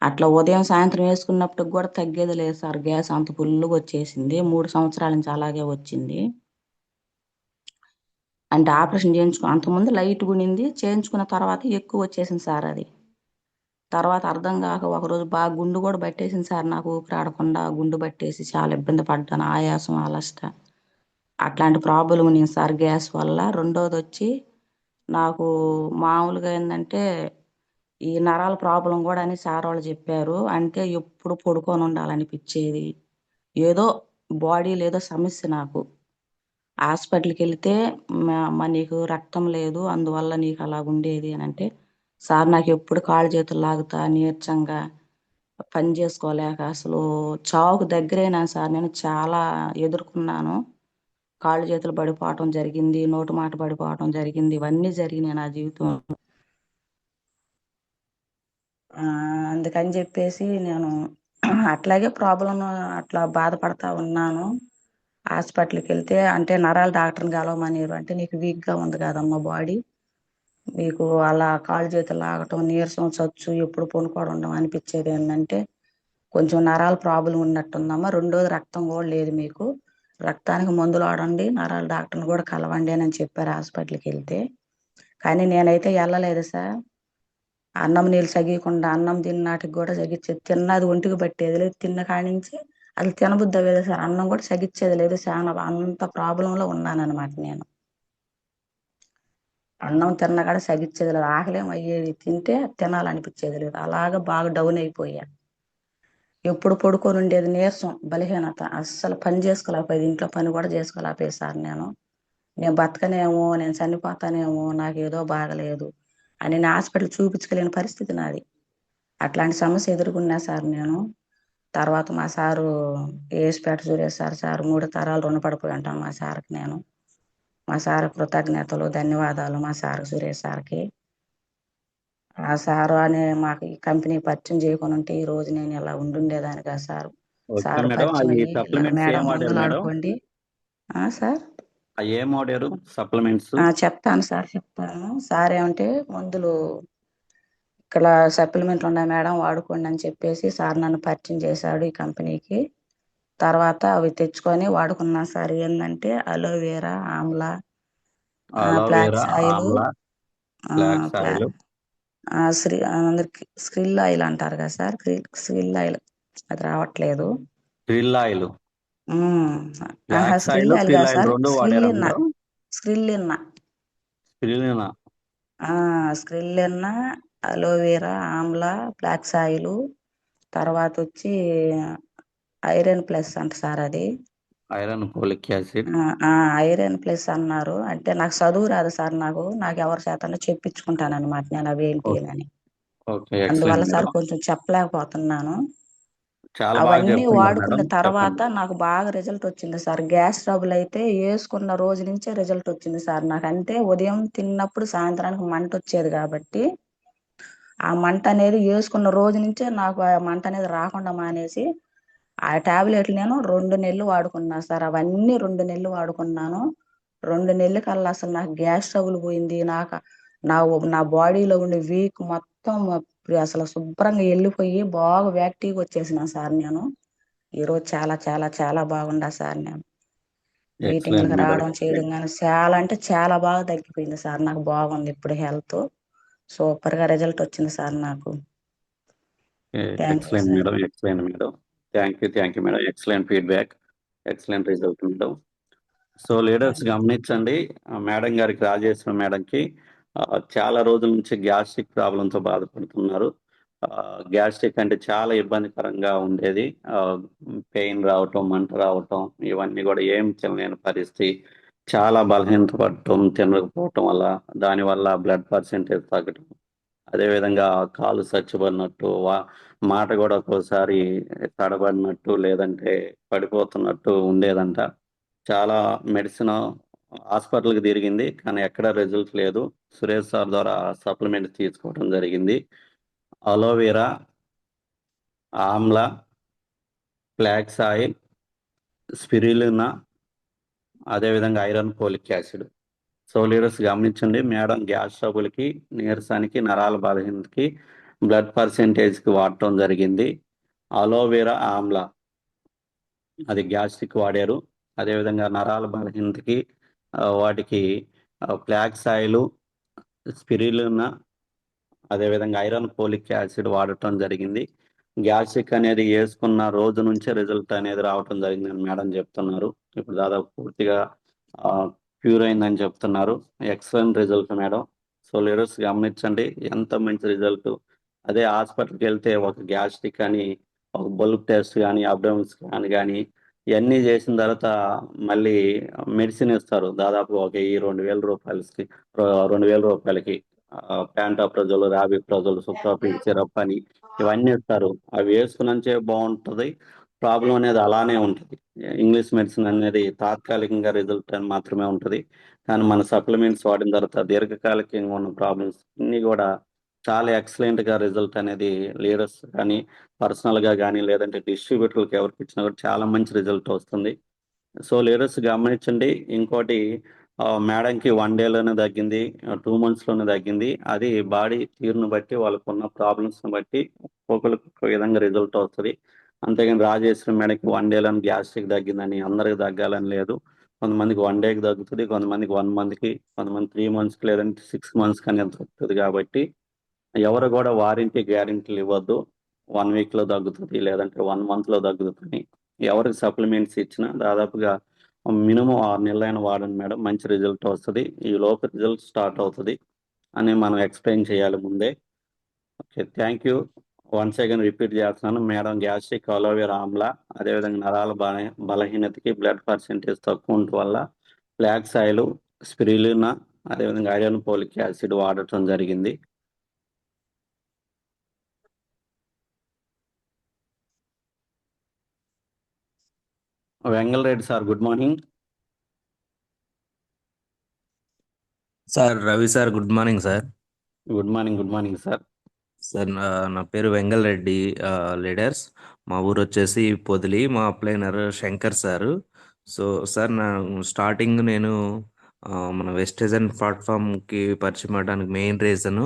అట్లా ఉదయం సాయంత్రం వేసుకున్నప్పటికి కూడా తగ్గేది లేదు సార్. గ్యాస్ అంత ఫుల్గా వచ్చేసింది. 3 సంవత్సరాల నుంచి అలాగే వచ్చింది. అంటే ఆపరేషన్ అంతకుముందు లైట్గా ఉండింది. చేయించుకున్న తర్వాత ఎక్కువ వచ్చేసింది సార్ అది. తర్వాత అర్థం కాక ఒకరోజు బాగా గుండు కూడా పట్టేసింది సార్. నాకు ఊపిరాడకుండా గుండు పట్టేసి చాలా ఇబ్బంది పడ్డాను. ఆయాసం, అలస్ట అట్లాంటి ప్రాబ్లం ఉంది సార్ గ్యాస్ వల్ల. రెండోది వచ్చి నాకు మామూలుగా ఏంటంటే ఈ నరాల ప్రాబ్లం కూడా అని సార్ వాళ్ళు చెప్పారు. అంటే ఎప్పుడు పడుకొని ఉండాలనిపించేది. ఏదో బాడీలో ఏదో సమస్య నాకు. హాస్పిటల్కి వెళ్తే నీకు రక్తం లేదు, అందువల్ల నీకు అలా ఉండేది అని అంటే, సార్ నాకు ఎప్పుడు కాళ్ళు చేతులు లాగుతా నీరసంగా పని చేసుకోలేక అసలు చావుకు దగ్గరైనా సార్. నేను చాలా ఎదుర్కొన్నాను. కాళ్ళు చేతులు పడిపోవటం జరిగింది, నోటి మాట పడిపోవటం జరిగింది. ఇవన్నీ జరిగినాయి నా జీవితం. అందుకని చెప్పేసి నేను అట్లాగే ప్రాబ్లం అట్లా బాధపడతా ఉన్నాను. హాస్పిటల్కి వెళ్తే అంటే నరాల డాక్టర్ని కలవమనేరు. అంటే నీకు వీక్గా ఉంది కదమ్మా బాడీ, మీకు అలా కాళ్ళు చేతులు లాగటం, నీరసం, చచ్చు, ఎప్పుడు పొనుకోవడం అనిపించేది ఏంటంటే కొంచెం నరాల ప్రాబ్లం ఉన్నట్టుందమ్మా. రెండోది రక్తం కూడా లేదు మీకు. రక్తానికి మందులు వాడండి, నరాల డాక్టర్ని కూడా కలవండి అని చెప్పారు హాస్పిటల్కి వెళ్తే. కానీ నేనైతే వెళ్ళలేదు సార్. అన్నం నీళ్ళు సగియకుండా అన్నం తిన్నాటికి కూడా తిన్నది ఒంటికి పట్టేది లేదు. తిన్న కాడి నుంచి అది తినబుద్ధి అవ్వేది సార్. అన్నం కూడా సగిచ్చేది లేదు. చాలా అంత ప్రాబ్లంలో ఉన్నాను అనమాట నేను. అన్నం తిన్నా కూడా సగిచ్చేది లేదు. ఆకలేం అయ్యేది, తింటే తినాలనిపించేది లేదు. అలాగా బాగా డౌన్ అయిపోయా. ఎప్పుడు పడుకొని ఉండేది, నీరసం, బలహీనత, అస్సలు పని చేసుకోలేకపోయేది. ఇంట్లో పని కూడా చేసుకోలేకపోయేది సార్. నేను బతకనేమో, నేను చనిపోతానేమో, నాకు ఏదో బాగలేదు అని నేను హాస్పిటల్ చూపించుకోలేని పరిస్థితి నాది. అట్లాంటి సమస్య ఎదుర్కొన్నా సార్ నేను. తర్వాత మా సారు ఏస్పేట సురేష్ సార్ 3 తరాలు రుణపడిపోయి ఉంటాను మా సార్కి నేను. మా సార్ కృతజ్ఞతలు, ధన్యవాదాలు మా సార్ సురేష్ సార్కి. ఆ సారు అనే మాకు ఈ కంపెనీ పరిచయం చేయకుండా ఉంటే ఈ రోజు నేను ఇలా ఉండుండేదాన్ని కదా సార్. Okay sir madam. పరిచయం అవి అయ్యి ఇలా సప్లిమెంట్స్ మేడం ఏం వాడారు మందులు మేడం? ఆడుకోండి. సార్ ఏం వాడారు సప్లిమెంట్స్? చెప్తాను సార్ ఏమంటే మందులు ఇక్కడ సప్లిమెంట్లు ఉన్నాయి మేడం వాడుకోండి అని చెప్పేసి సార్ నన్ను పరిచయం చేశాడు ఈ కంపెనీకి. తర్వాత అవి తెచ్చుకొని వాడుకున్నా సార్. ఏంటంటే aloe vera, amla, aloe vera, flax oil, amla, flax oil, అందరికి స్క్రిల్ ఆయిల్ అంటారు కదా సార్. స్క్రిల్ ఆయిల్ అది రావట్లేదు. Krill oil. ఉమ్. ఆహా, బ్లాక్ స్క్రిల్ సాయిల్ ఆయిల్ కాదు ఫిల్ ఆయిల్ సార్, రెండు వాడారా స్క్రిల్లిన్న. మీరు? Spirulina. Spirulina. Spirulina, aloe vera, amla, black soil, తర్వాత వచ్చి ఐరన్ ప్లస్ అంట సార్ అది. Iron folic acid. ఆ, ఆ, ఐరన్ ప్లస్ అన్నారు. అంటే నాకు చదువు రాదు సార్, నాకు ఎవరి చేతనో చెప్పించుకుంటాను అనమాట నేను అవేంటి ఓకే. అని. ఓకే, అందువల్ల ఎక్సలెంట్ సార్ మేడం. కొంచెం చెప్పలేకపోతున్నాను. చాలా బాగా అవన్నీ చెప్తున్నారు వాడుకున్న మేడం, తర్వాత చెప్పండి. నాకు బాగా రిజల్ట్ వచ్చింది సార్. గ్యాస్ ట్రబుల్ అయితే వేసుకున్న రోజు నుంచే రిజల్ట్ వచ్చింది సార్ నాకు. అంటే ఉదయం తిన్నప్పుడు సాయంత్రానికి మంట వచ్చేది కాబట్టి ఆ మంట అనేది వేసుకున్న రోజు నుంచే నాకు ఆ మంట అనేది రాకుండా మానేసి ఆ టాబ్లెట్లు నేను 2 నెలలు వాడుకున్నా సార్. అవన్నీ 2 నెలలు వాడుకున్నాను. 2 నెలల కల్లా అసలు నాకు గ్యాస్ ట్రబుల్ పోయింది. నా నా బాడీలో ఉండే వీక్ మొత్తం అసలు శుభ్రంగా వెళ్ళిపోయి బాగా యాక్టివ్గా వచ్చేసిన సార్ నేను. ఈరోజు చాలా చాలా చాలా బాగుండా సార్ నేను. ఎక్సలెంట్ మీటింగ్లకు మేడం, రావడం చేయడం ఎక్సలెంట్. కానీ చాలా అంటే చాలా బాగా తగ్గిపోయింది సార్. నాకు బాగుంది ఇప్పుడు హెల్త్. సూపర్ గా రిజల్ట్ వచ్చింది సార్ నాకు. Thank you excellent sir. Madam, excellent madam. Thank you madam, excellent feedback, excellent result madam. So leaders గమనించండి, మేడం గారికి, రాజేశ్వర మేడంకి చాలా రోజుల నుంచి గ్యాస్ట్రిక్ ప్రాబ్లంతో బాధపడుతున్నారు. గ్యాస్ట్రిక్ అంటే చాలా ఇబ్బందికరంగా ఉండేది. పెయిన్ రావటం, మంట రావటం, ఇవన్నీ కూడా ఏం తినలేని పరిస్థితి, చాలా బలహీనత పడటం, తినకపోవటం వల్ల, దానివల్ల బ్లడ్ పర్సెంటేజ్ తగ్గటం, అదేవిధంగా కాలు చచ్చుబడినట్టు, మాట కూడా ఒక్కోసారి తడబడినట్టు లేదంటే పడిపోతున్నట్టు ఉండేదంట. చాలా మెడిసిన్ హాస్పిటల్కి తిరిగింది, కానీ ఎక్కడ రిజల్ట్ లేదు. సురేష్ సార్ ద్వారా సప్లిమెంట్ తీసుకోవడం జరిగింది. Aloe vera, amla, flax oil, spirulina, అదేవిధంగా iron folic acid. So leaders గమనించండి, మేడం గ్యాస్ ట్రబుల్కి, నీరసానికి, నరాల బలహీనతకి, బ్లడ్ పర్సెంటేజ్కి వాడటం జరిగింది. అలోవెరా, ఆమ్లా అది గ్యాస్ట్రిక్ వాడారు. అదేవిధంగా నరాల బలహీనతకి వాటికి ఫ్లాక్స్ ఆయిల్, స్పిరులినా, అదేవిధంగా ఐరన్ ఫోలిక్ యాసిడ్ వాడటం జరిగింది. గ్యాస్ట్రిక్ అనేది వేసుకున్న రోజు నుంచే రిజల్ట్ అనేది రావటం జరిగిందని మేడం చెప్తున్నారు. ఇప్పుడు దాదాపు పూర్తిగా క్యూర్ అయిందని చెప్తున్నారు. Excellent result madam. So leaders గమనించండి, ఎంత మంచి రిజల్ట్. అదే హాస్పిటల్కి వెళ్తే ఒక గ్యాస్ట్రిక్ అని, ఒక బల్బ్ టెస్ట్ కానీ, అబ్డోమిన్ స్కాన్ కానీ, ఇవన్నీ చేసిన తర్వాత మళ్ళీ మెడిసిన్ ఇస్తారు, దాదాపు ఒక 2,000 రూపాయలకి, 2,000 రూపాయలకి. ప్యాంటాప్రజోల్, రాబిప్రజోల్, సుప్రాపిడ్ సిరప్ అని ఇవన్నీ ఇస్తారు. అవి వేసుకున్నంచే బాగుంటుంది, ప్రాబ్లం అనేది అలానే ఉంటుంది. ఇంగ్లీష్ మెడిసిన్ అనేది తాత్కాలికంగా రిజల్ట్ అని మాత్రమే ఉంటుంది, కానీ మన సప్లిమెంట్స్ వాడిన తర్వాత దీర్ఘకాలికంగా ఉన్న ప్రాబ్లమ్స్ అన్ని కూడా చాలా ఎక్సలెంట్ గా రిజల్ట్ అనేది లీడర్స్ కానీ, పర్సనల్ గా కానీ, లేదంటే డిస్ట్రిబ్యూటర్లకు ఎవరికి ఇచ్చినా కూడా చాలా మంచి రిజల్ట్ వస్తుంది. సో లీడర్స్ గమనించండి, ఇంకోటి మేడంకి 1 డేలోనే తగ్గింది, 2 మంత్స్లోనే తగ్గింది. అది బాడీ తీరును బట్టి, వాళ్ళకు ఉన్న ప్రాబ్లమ్స్ని బట్టి ఒక్కొక్కరికి ఒక విధంగా రిజల్ట్ వస్తుంది. అంతేగాని రాజేశ్వరి మేడంకి 1 డేలోనే గ్యాస్ట్రిక్ తగ్గిందని అందరికి తగ్గాలని లేదు. కొంతమందికి 1 డేకి తగ్గుతుంది, కొంతమందికి 1 మంత్కి, కొంతమంది 3 మంత్స్కి, లేదంటే 6 మంత్స్కి అనేది తగ్గుతుంది. కాబట్టి ఎవరు కూడా వారంటీ గ్యారెంటీలు ఇవ్వద్దు, 1 వీక్లో తగ్గుతుంది లేదంటే 1 మంత్లో తగ్గుతుంది. ఎవరికి సప్లిమెంట్స్ ఇచ్చినా దాదాపుగా మినిమం 6 నెలలైనా వాడండి మేడం, మంచి రిజల్ట్ వస్తుంది. ఈ లోపు రిజల్ట్ స్టార్ట్ అవుతుంది అని మనం ఎక్స్ప్లెయిన్ చేయాలి ముందే. Okay, thank you. Once again repeat చేస్తున్నాను, మేడం గ్యాస్ట్రిక్, అలోవెరా, ఆమ్లా, అదేవిధంగా నరాల బలహీనతకి, బ్లడ్ పర్సెంటేజ్ తక్కువ ఉండటం వల్ల ఫ్లాక్స్ ఆయిల్, స్పిరులినా, అదేవిధంగా ఐరన్ ఫోలిక్ యాసిడ్ వాడటం జరిగింది. Vengala Reddy sir, good morning. Sir Ravi sir, good morning sir. Good morning sir. Sir నా పేరు వెంగల్ రెడ్డి, లీడర్స్. మా ఊరు వచ్చేసి పొదిలి. మా అప్లైనర్ Shankar sir. So sir, starting నేను మన వెస్టేజన్ ప్లాట్ఫామ్కి పరిచయం అవడానికి మెయిన్ రీజను,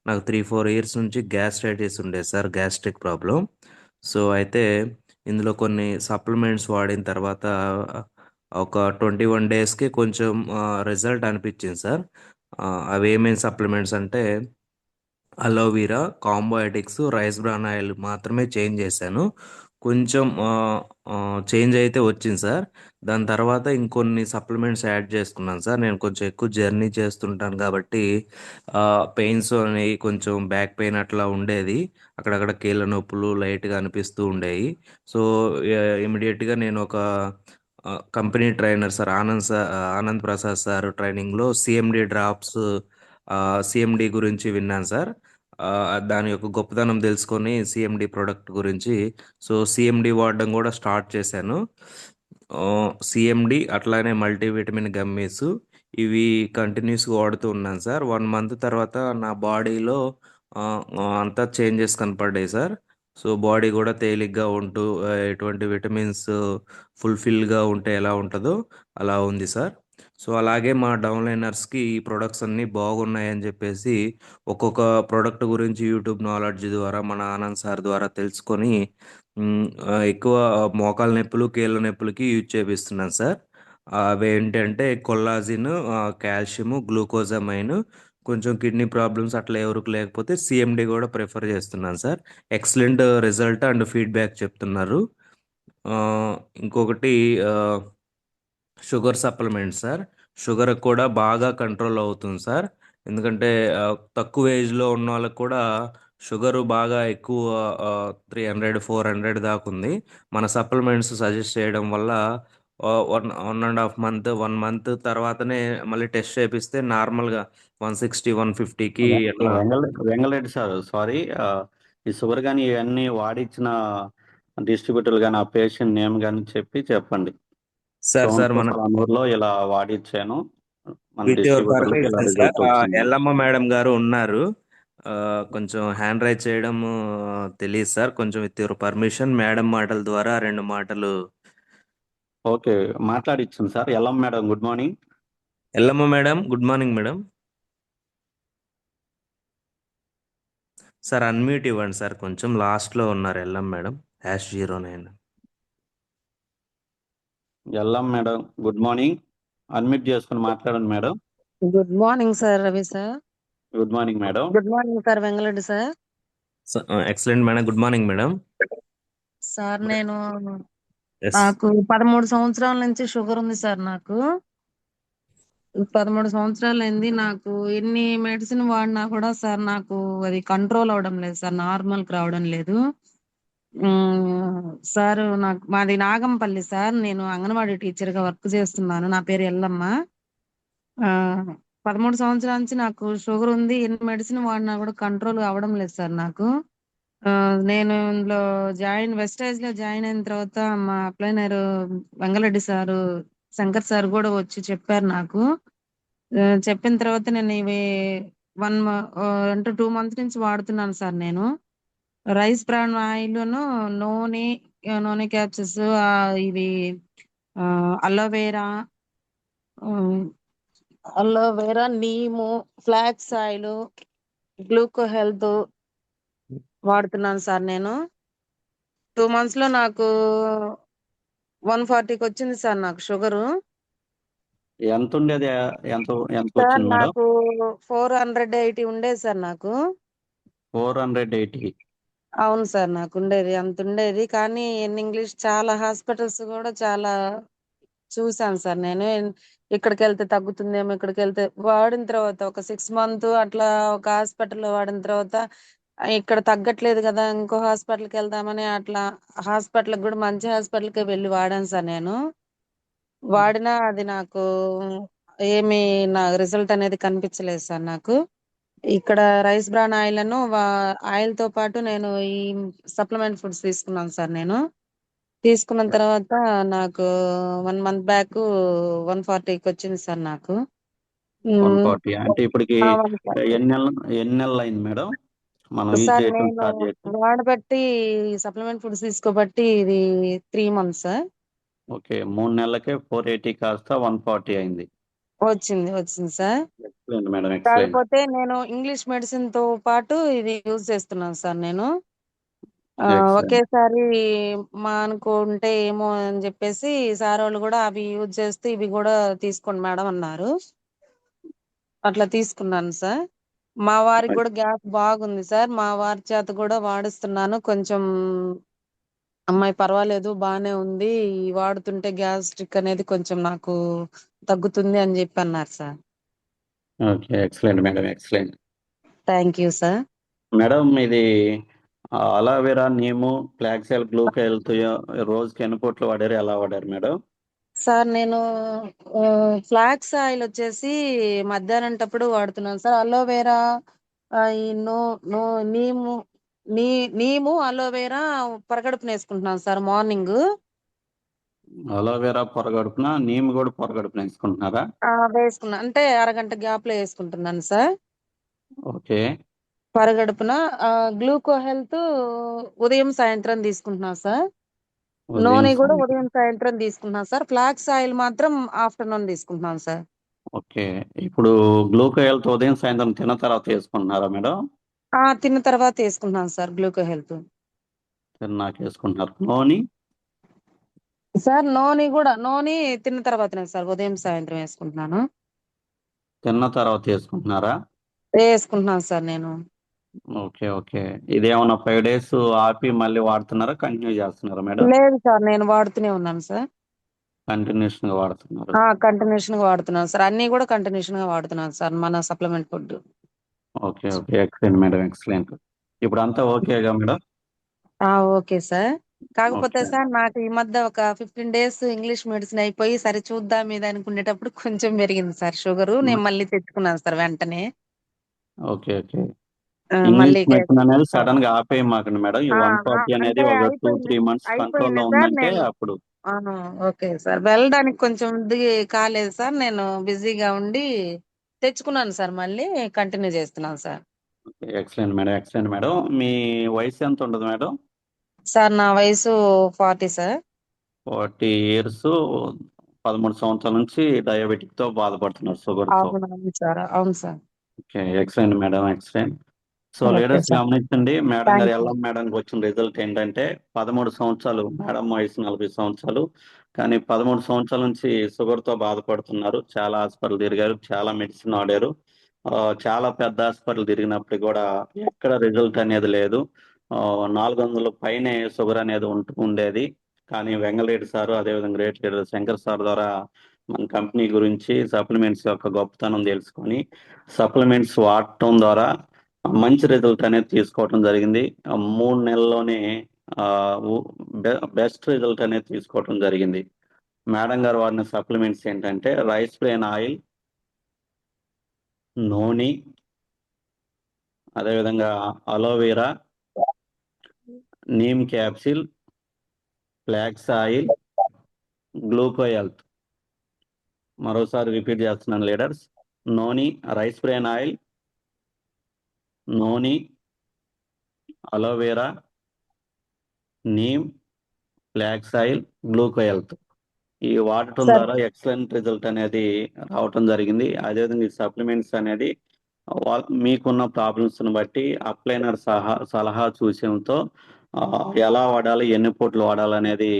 నాకు 3-4 ఇయర్స్ నుంచి గ్యాస్ట్రైటిస్ ఉండేది సార్, గ్యాస్ట్రిక్ ప్రాబ్లం. సో అయితే ఇందులో కొన్ని సప్లిమెంట్స్ వాడిన తర్వాత ఒక 21 డేస్కి కొంచెం రిజల్ట్ అనిపించింది సార్. అవి ఏమేమి సప్లిమెంట్స్ అంటే అలోవీరా, కాంబోఎటిక్స్, రైస్ బ్రాన్ ఆయిల్ మాత్రమే చేంజ్ చేశాను. కొంచెం చేంజ్ అయితే వచ్చింది సార్. దాని తర్వాత ఇంకొన్ని సప్లిమెంట్స్ యాడ్ చేసుకున్నాను సార్. నేను కొంచెం ఎక్కువ జర్నీ చేస్తుంటాను కాబట్టి పెయిన్స్ అనేవి కొంచెం బ్యాక్ పెయిన్ అట్లా ఉండేది. అక్కడక్కడ కీళ్ళ నొప్పులు లైట్గా అనిపిస్తూ ఉండేవి. సో ఇమీడియట్గా నేను ఒక company trainer sir Anand Prasad sir ట్రైనింగ్లో సిఎండి డ్రాప్స్ సిఎండి గురించి విన్నాను సార్. దాని యొక్క గొప్పతనం తెలుసుకొని సిఎండి ప్రోడక్ట్ గురించి సో సిఎండి వాడడం కూడా స్టార్ట్ చేశాను. సిఎండి అట్లానే మల్టీవిటమిన్ గమ్మీస్ ఇవి కంటిన్యూస్గా వాడుతూ ఉన్నాను సార్. 1 మంత్ తర్వాత నా బాడీలో అంతా చేంజెస్ కనపడ్డాయి సార్. సో బాడీ కూడా తేలిగ్గా ఉంటూ ఎటువంటి విటమిన్స్ ఫుల్ఫిల్గా ఉంటే ఎలా ఉంటుందో అలా ఉంది సార్. సో అలాగే మా డౌన్లైనర్స్కి ఈ ప్రొడక్ట్స్ అన్నీ బాగున్నాయని చెప్పేసి ఒక్కొక్క ప్రోడక్ట్ గురించి యూట్యూబ్ నాలెడ్జ్ ద్వారా మన ఆనంద్ సార్ ద్వారా తెలుసుకొని ఎక్కువ మోకాల నొప్పులు కీళ్ళ నొప్పులకి యూజ్ చేపిస్తున్నాను సార్. అవి ఏంటంటే కొల్లాజిన్, కాల్షియం, గ్లూకోజమైన్, కొంచెం కిడ్నీ ప్రాబ్లమ్స్ అట్లా ఎవరికి లేకపోతే సిఎండి కూడా ప్రిఫర్ చేస్తున్నాను sir. Excellent result and feedback చెప్తున్నారు. ఇంకొకటి షుగర్ సప్లిమెంట్ సార్. షుగర్ కూడా బాగా కంట్రోల్ అవుతుంది సార్. ఎందుకంటే తక్కువ ఏజ్లో ఉన్న వాళ్ళకి కూడా షుగరు బాగా ఎక్కువ 300 400 దాకా ఉంది. మన సప్లిమెంట్స్ సజెస్ట్ చేయడం వల్ల 1.5 మంత్ 1 మంత్ తర్వాతనే మళ్ళీ టెస్ట్ చేపిస్తే నార్మల్గా 160 150కి అట్లా. వెంగళరెడ్డి సార్ సారీ, ఈ షుగర్ కానీ ఇవన్నీ వాడిచ్చిన డిస్ట్రిబ్యూటర్లు కానీ ఆ పేషెంట్ నేమ్ కానీ చెప్పండి. సార్ మన ఊర్లో ఇలా వాడిచ్చాను, మన విత్ యువర్ డిస్ట్రిబ్యూటర్లకి ఇలా పర్మిషన్ రిజల్ట్ సార్, వచ్చింది. ఎల్లమ్మ మేడం గారు ఉన్నారు. కొంచెం హ్యాండ్ రైజ్ చేయడం తెలియదు సార్. కొంచెం విత్ యువర్ పర్మిషన్ మేడం మాటల ద్వారా 2 మాటలు. ఓకే, మాట్లాడిచ్చాను sir. Ellam madam, good morning. Ellamma madam good morning madam. Sir unmute ఇవ్వండి సార్, కొంచెం లాస్ట్లో ఉన్నారు Ellamma madam #09. Ellam madam good morning, unmute చేసుకుని మాట్లాడండి madam. Good morning sir Ravi sir. Good morning madam. Good morning sir Vengalareddy sir. Excellent madam, good morning madam. Sir నేను Yes. నాకు 13 సంవత్సరాల నుంచి షుగర్ ఉంది సార్. నాకు 13 సంవత్సరాలు అయింది. నాకు ఎన్ని మెడిసిన్ వాడినా కూడా సార్ నాకు అది కంట్రోల్ అవడం లేదు సార్, నార్మల్కి రావడం లేదు. సార్ నాకు మాది నాగంపల్లి సార్. నేను అంగన్వాడీ టీచర్గా వర్క్ చేస్తున్నాను. నా పేరు ఎల్లమ్మ. 13 సంవత్సరాల నుంచి నాకు షుగర్ ఉంది. ఎన్ని మెడిసిన్ వాడినా కూడా కంట్రోల్ అవ్వడం లేదు సార్ నాకు. నేను ఇందులో వెస్టేజ్ లో జాయిన్ అయిన తర్వాత మా అప్లైనర్ వెంగళరెడ్డి సారు, శంకర్ సార్ కూడా వచ్చి చెప్పారు నాకు. చెప్పిన తర్వాత నేను ఇవి 2 మంత్స్ నుంచి వాడుతున్నాను సార్. నేను రైస్ బ్రాన్ ఆయిల్, నూనె క్యాప్సూల్స్, ఇవి aloe vera, నీము, flax oil, gluco health వాడుతున్నాను సార్. నేను 2 మంత్స్ లో నాకు 140కి వచ్చింది సార్ నాకు షుగరు. ఎంత ఉండేది, ఎంత సార్ వచ్చింది మేడం? నాకు 480 ఉండేది సార్ నాకు. 480. అవును సార్, నాకు ఉండేది అంత ఉండేది. కానీ ఇంగ్లీష్ చాలా హాస్పిటల్స్ కూడా చాలా చూసాను సార్. నేను ఇక్కడికి వెళ్తే తగ్గుతుందేమో, ఇక్కడికి వెళ్తే వాడిన తర్వాత ఒక 6 మంత్ అట్లా ఒక హాస్పిటల్లో వాడిన తర్వాత ఇక్కడ తగ్గట్లేదు కదా, ఇంకో హాస్పిటల్కి వెళ్దామని అట్లా హాస్పిటల్కి కూడా మంచి హాస్పిటల్కి వెళ్ళి వాడాను సార్. నేను వాడినా అది నాకు ఏమి నా రిజల్ట్ అనేది కనిపించలేదు సార్. నాకు ఇక్కడ రైస్ బ్రాన్ ఆయిల్ ఆయిల్ తో పాటు నేను ఈ సప్లిమెంట్ ఫుడ్స్ తీసుకున్నాను సార్. నేను తీసుకున్న తర్వాత నాకు 1 మంత్ బ్యాక్ 140కి వచ్చింది సార్ నాకు. 140 అంటే ఇప్పటికి 140. ఎన్ని నెలలు అయింది మేడం మనం యూజ్ సార్ చేయడం నేను స్టార్ట్ చేసి? వాడబట్టి సప్లిమెంట్ ఫుడ్స్ తీసుకోబట్టి ఇది 3 మంత్స్ సార్. ఓకే, 3 నెలలకే 480 కాస్త 140 అయింది. వచ్చింది సార్. Excellent madam, excellent. కాకపోతే నేను ఇంగ్లీష్ మెడిసిన్ తో పాటు ఇది యూజ్ చేస్తున్నాను సార్. నేను ఒకేసారి అనుకుంటే ఏమో అని చెప్పేసి సార్ వాళ్ళు కూడా అవి యూజ్ చేస్తూ ఇవి కూడా తీసుకోండి మేడం అన్నారు. అట్లా తీసుకున్నాను సార్. మా వారికి కూడా గ్యాస్ బాగుంది సార్. మా వారి చేత కూడా వాడిస్తున్నాను. కొంచెం అమ్మాయి పర్వాలేదు బానే ఉంది, వాడుతుంటే గ్యాస్ట్రిక్ అనేది కొంచెం నాకు తగ్గుతుంది అని చెప్పి అన్నారు sir. Okay, excellent madam, excellent. Thank you sir. Madam ఇది అలోవెరా, నీము, ఫ్లాక్సెల్, గ్లూకోజ్ రోజుకి ఎన్ని పూట్లు వాడారు, ఎలా వాడారు మేడం? సార్ నేను ఫ్లాక్స్ ఆయిల్ వచ్చేసి మధ్యాహ్నం వాడుతున్నాను సార్. అలోవేరా ఈ నో నో నీము నీము అలోవేరా పరగడుపున వేసుకుంటున్నాను సార్ మార్నింగ్. అలోవెరా పొరగడుపున, నీము కూడా పొరగడుపున వేసుకుంటున్నారా? వేసుకున్నా అంటే అరగంట గ్యాప్ లో వేసుకుంటున్నాను సార్ ఓకే. పరగడుపున. గ్లూకో హెల్త్ ఉదయం సాయంత్రం తీసుకుంటున్నా సార్. ఉదయం నూనె కూడా సాయంత్రం. ఉదయం సాయంత్రం తీసుకుంటున్నాను సార్. ఫ్లాక్స్ ఆయిల్ మాత్రం ఆఫ్టర్నూన్ తీసుకుంటున్నాను సార్. ఓకే. ఇప్పుడు గ్లూకోజ్ ఉదయం సాయంత్రం తిన్న తర్వాత వేసుకుంటున్నారా మేడం? తిన్న తర్వాత వేసుకుంటున్నాను సార్ గ్లూకో హెల్త్. తిన్నాక వేసుకుంటున్నారు. నోని సార్ నూనె తిన్న తర్వాతనే సార్, ఉదయం సాయంత్రం వేసుకుంటున్నాను. తిన్న తర్వాత వేసుకుంటున్నారా? వేసుకుంటున్నాను సార్ నేను. Okay, okay. ఇదేమన్నా 5 days ఆపి మళ్ళీ వాడుతున్నారా, కంటిన్యూ చేస్తున్నారా మేడం? లేదు సార్, నేను వాడుతూనే ఉన్నాను సార్. కంటిన్యూషన్ గా వాడుతున్నారు. కంటిన్యూషన్ గా వాడుతున్నాను సార్. అన్ని కూడా కంటిన్యూషన్ గా వాడుతున్నాను సార్, మన supplement food. Okay, okay. Excellent madam, excellent. ఇప్పుడు అంతా ఓకేగా మేడం? Okay sir. కాకపోతే ఓకే, సార్ నాకు ఈ మధ్య ఒక 15 days ఇంగ్లీష్ మెడిసిన్ అయిపోయి సరే చూద్దాం ఇది అనుకునేటప్పుడు కొంచెం పెరిగింది సార్ షుగర్. నేను మళ్ళీ తెచ్చుకున్నాను సార్ వెంటనే. Okay, okay. మళ్ళీ ఇంగ్లీష్ మెడిసిన్ అనేది సడన్ గా ఆపేయమాకండి మేడం. ఈ ఆ, 140 అనేది అంటే ఒక 2-3 అయిపోయింది months కంట్రోల్ అయిపోయింది లో సార్. ఉందంటే నేను అప్పుడు. ఓకే సార్, వెళ్ళడానికి కొంచెం ఇది కాలేదు సార్, నేను బిజీగా ఉండి తెచ్చుకున్నాను సార్. మళ్ళీ కంటిన్యూ చేస్తున్నాను sir. Excellent madam, excellent madam. మీ వయసు ఎంత ఉండదు మేడం? సార్ నా వయసు 40 సార్. 40 years, 13 సంవత్సరాల నుంచి డయాబెటిక్ తో బాధపడుతున్నారు, షుగర్ తో. అవును సార్, అవును sir. Okay, excellent madam, excellent. So okay leaders sir, గమనించండి, మేడం గారు థ్యాంక్ యూ. ఎల్లం మేడంకి వచ్చిన రిజల్ట్ ఏంటంటే 13 సంవత్సరాలు, మేడం వయసు 40 సంవత్సరాలు, కానీ 13 సంవత్సరాల నుంచి షుగర్ తో బాధపడుతున్నారు. చాలా హాస్పిటల్ తిరిగారు, చాలా మెడిసిన్ వాడారు. చాలా పెద్ద హాస్పిటల్ తిరిగినప్పటికీ కూడా ఎక్కడ రిజల్ట్ అనేది లేదు. 400 పైనే షుగర్ అనేది ఉండేది. కానీ వెంగళరెడ్డి సారు, అదేవిధంగా గ్రేట్ లీడర్ శంకర్ సార్ ద్వారా మన కంపెనీ గురించి, సప్లిమెంట్స్ యొక్క గొప్పతనం తెలుసుకొని సప్లిమెంట్స్ వాడటం ద్వారా మంచి రిజల్ట్ అనేది తీసుకోవటం జరిగింది. 3 నెలల్లోనే బెస్ట్ రిజల్ట్ అనేది తీసుకోవటం జరిగింది. మేడం గారు వాడిన సప్లిమెంట్స్ ఏంటంటే రైస్ బ్రెయిన్ ఆయిల్, నూనె, అదేవిధంగా aloe vera, neem capsule, flax oil, gluco health. మరోసారి రిపీట్ చేస్తున్నాను లీడర్స్. నూనె, రైస్ బ్రెయిన్ ఆయిల్, నూనె, aloe vera, neem, flax oil, gluco health. ఈ వాడటం సార్ ద్వారా ఎక్సలెంట్ రిజల్ట్ అనేది రావటం జరిగింది. అదేవిధంగా ఈ సప్లిమెంట్స్ అనేది మీకున్న ప్రాబ్లమ్స్ ని బట్టి అప్లైనర్ సలహా సూచనతో ఎలా వాడాలి, ఎన్ని పూట్లు వాడాలి అనేది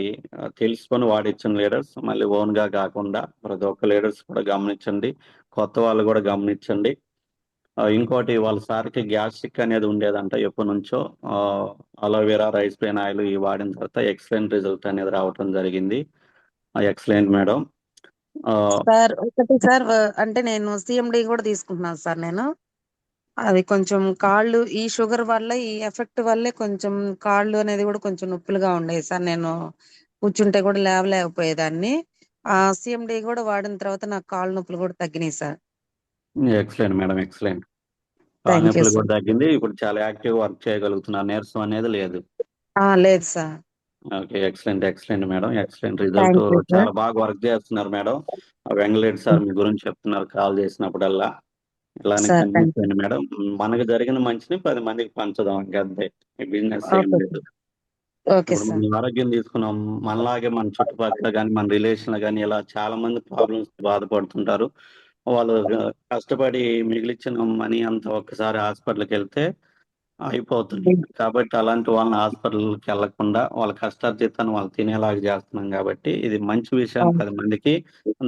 తెలుసుకొని వాడించండి లీడర్స్. మళ్ళీ ఓన్ గా కాకుండా ప్రతి ఒక్క లీడర్స్ కూడా గమనించండి, కొత్త వాళ్ళు కూడా గమనించండి. ఇంకోటి వాళ్ళ సార్కి గ్యాస్ట్రిక్ అనేది ఉండేదంట ఎప్పటి నుంచో. అలోవెరా, రైస్ బ్రెయిన్ ఆయిల్ ఈ వాడిన తర్వాత ఎక్సలెంట్ రిజల్ట్ అనేది రావటం జరిగింది. Excellent madam. సార్ ఒకటి సార్, అంటే నేను సిఎండి కూడా తీసుకుంటున్నాను సార్. నేను అది కొంచెం కాళ్ళు ఈ షుగర్ వల్ల ఈ ఎఫెక్ట్ వల్లే కొంచెం కాళ్ళు అనేది కూడా కొంచెం నొప్పులుగా ఉండేది సార్. నేను కూర్చుంటే కూడా లేవలేకపోయేదాన్ని. సిఎండి కూడా వాడిన తర్వాత నాకు కాళ్ళు నొప్పులు కూడా తగ్గినాయి సార్. Excellent madam, excellent. కాళ్ళ థ్యాంక్ యూ నొప్పులు కూడా సార్. తగ్గింది. ఇప్పుడు చాలా యాక్టివ్ వర్క్ చేయగలుగుతున్నారు, నీరసం అనేది లేదు. లేదు sir. Okay, excellent, excellent madam, excellent result. Thank you sir. చాలా బాగా వర్క్ చేస్తున్నారు మేడం. వెంగళరెడ్డి సార్ మీ గురించి చెప్తున్నారు కాల్ చేసినప్పుడల్లా. ఇలానే సార్ కంటిన్యూ థ్యాంక్ యూ. చేయండి మేడం. మనకు జరిగిన మంచిని 10 మందికి పంచుదాం, ఇంకంతే. ఈ బిజినెస్ ఏం ఓకే లేదు. ఓకే ఇప్పుడు సార్. మనం ఆరోగ్యం తీసుకున్నాం, మనలాగే మన చుట్టుపక్కల కానీ మన రిలేషన్లు కానీ ఇలా చాలా మంది ప్రాబ్లమ్స్ బాధపడుతుంటారు. వాళ్ళు కష్టపడి మిగిలిచ్చిన మనీ అంతా ఒక్కసారి హాస్పిటల్కి వెళ్తే అయిపోతుంది. కాబట్టి అలాంటి వాళ్ళని హాస్పిటల్కి వెళ్లకుండా వాళ్ళ కష్టార్జితాన్ని వాళ్ళు తినేలాగా చేస్తున్నాం కాబట్టి ఇది మంచి విషయాన్ని 10 మందికి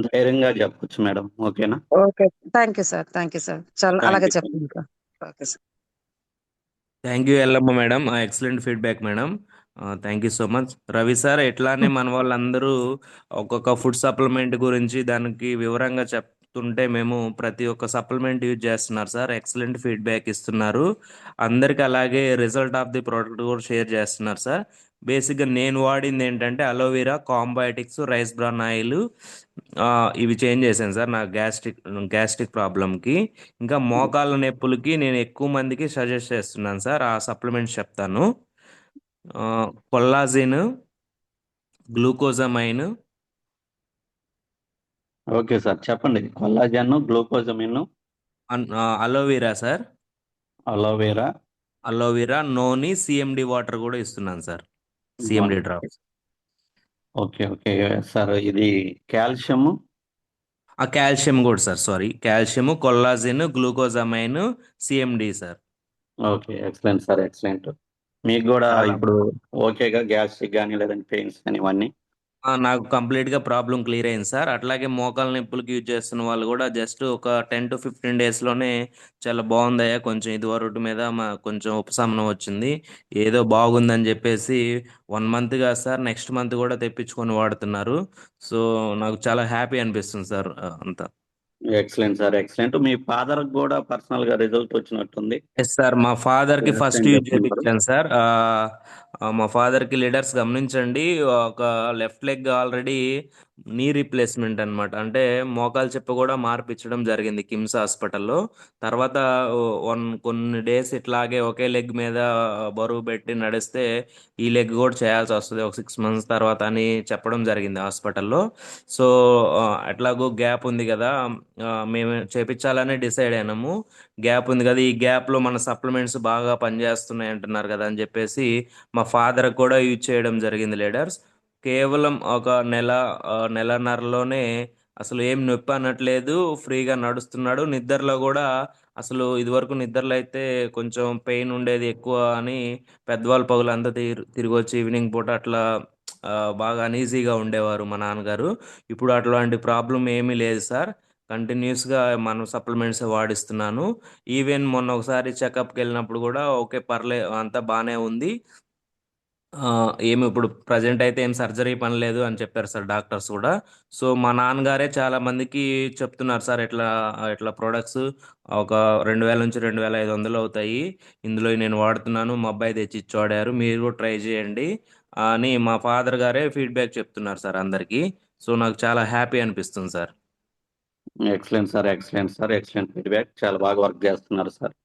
ధైర్యంగా చెప్పొచ్చు మేడం. ఓకేనా? Okay, thank you sir. Thank you sir. చాలా థ్యాంక్ అలాగే యూ. చెప్పండి sir. Okay sir. Thank you Ellamma madam, excellent feedback madam. Thank you so much Ravi sir. ఎట్లానే మన వాళ్ళందరూ ఒక్కొక్క ఫుడ్ సప్లిమెంట్ గురించి దానికి వివరంగా చెప్తుంటే మేము ప్రతి ఒక్క సప్లిమెంట్ యూజ్ చేస్తున్నారు సార్. ఎక్సలెంట్ ఫీడ్బ్యాక్ ఇస్తున్నారు అందరికి. అలాగే రిజల్ట్ ఆఫ్ ది ప్రోడక్ట్ కూడా షేర్ చేస్తున్నారు సార్. బేసిక్గా నేను వాడింది ఏంటంటే aloe vera, combiotics, rice bran oil, ఇవి చేంజ్ చేశాను సార్ నా గ్యాస్ట్రిక్ ప్రాబ్లంకి. ఇంకా మోకాళ్ళ నొప్పులకి నేను ఎక్కువ మందికి సజెస్ట్ చేస్తున్నాను సార్. ఆ సప్లిమెంట్స్ చెప్తాను. కొల్లాజిన్, గ్లూకోజమైన్, ఓకే సార్, చెప్పండి. Collagen, glucosamine, aloe vera sir. Aloe vera. Aloe vera, noni, CMD water కూడా ఇస్తున్నాను sir. CMD drops. Okay okay sir. ఇది కాల్షియం. కాల్షియం కూడా sir. Sorry, calcium, collagen, glucosamine, CMD sir. Okay, excellent sir, excellent. మీకు కూడా చాలా ఇప్పుడు ఓకేగా, గ్యాస్ట్రిక్ కానీ లేదంటే పెయిన్స్ కానీ ఇవన్నీ? నాకు కంప్లీట్గా ప్రాబ్లం క్లియర్ అయింది సార్. అట్లాగే మోకాళ్ళ నొప్పులకి యూజ్ చేస్తున్న వాళ్ళు కూడా జస్ట్ ఒక 10 to 15 డేస్లోనే చాలా బాగుందయ్యా, కొంచెం ఇదివరకు మీద కొంచెం ఉపశమనం వచ్చింది, ఏదో బాగుందని చెప్పేసి 1 మంత్గా సార్ నెక్స్ట్ మంత్ కూడా తెప్పించుకొని వాడుతున్నారు. సో నాకు చాలా హ్యాపీ అనిపిస్తుంది సార్ అంతా. Excellent sir, excellent. మీ ఫాదర్ కూడా పర్సనల్ గా రిజల్ట్ వచ్చినట్టుంది. ఎస్ సార్, మా ఫాదర్ కి ఫస్ట్ Explain యూజ్ చేస్తున్నారు. చేయించాను సార్. మా ఫాదర్ కి లీడర్స్ గమనించండి, ఒక left leg already knee replacement అన్నమాట. అంటే మోకాలు చెప్ప కూడా మార్పించడం జరిగింది కిమ్స్ హాస్పిటల్లో. తర్వాత కొన్ని డేస్ ఇట్లాగే ఒకే లెగ్ మీద బరువు పెట్టి నడిస్తే ఈ లెగ్ కూడా చేయాల్సి వస్తుంది ఒక 6 months తర్వాత అని చెప్పడం జరిగింది హాస్పిటల్లో. సో ఎట్లాగో గ్యాప్ ఉంది కదా, మేము చేపించాలని డిసైడ్ అయినాము. గ్యాప్ ఉంది కదా, ఈ గ్యాప్లో మన సప్లిమెంట్స్ బాగా పనిచేస్తున్నాయి అంటున్నారు కదా అని చెప్పేసి మా ఫాదర్ కూడా యూజ్ చేయడం జరిగింది లీడర్స్. కేవలం ఒక నెలన్నరలోనే అసలు ఏం నొప్పి అనట్లేదు, ఫ్రీగా నడుస్తున్నాడు. నిద్రలో కూడా అసలు ఇదివరకు నిద్రలో అయితే కొంచెం పెయిన్ ఉండేది ఎక్కువ అని పెద్దవాళ్ళు పగులంతా తిరిగి వచ్చి ఈవినింగ్ పూట అట్లా బాగా అనీజీగా ఉండేవారు మా నాన్నగారు. ఇప్పుడు అట్లాంటి ప్రాబ్లం ఏమీ లేదు సార్. కంటిన్యూస్గా మనం సప్లిమెంట్స్ వాడిస్తున్నాను. ఈవెన్ మొన్న ఒకసారి చెకప్కి వెళ్ళినప్పుడు కూడా ఓకే అంతా బాగానే ఉంది, ఏమి ఇప్పుడు ప్రజెంట్ అయితే ఏం సర్జరీ పని లేదు అని చెప్పారు సార్ డాక్టర్స్ కూడా. సో మా నాన్నగారే చాలా మందికి చెప్తున్నారు సార్, ఇట్లా ఇట్లా ప్రోడక్ట్స్ ఒక 2000 నుంచి 2500 అవుతాయి, ఇందులో నేను వాడుతున్నాను, మా అబ్బాయి తెచ్చి ఇచ్చి వాడారు, మీరు కూడా ట్రై చేయండి అని మా ఫాదర్ గారే ఫీడ్బ్యాక్ చెప్తున్నారు సార్ అందరికీ. సో నాకు చాలా హ్యాపీ అనిపిస్తుంది sir. Excellent sir, excellent sir, excellent feedback. చాలా బాగా వర్క్ చేస్తున్నారు sir.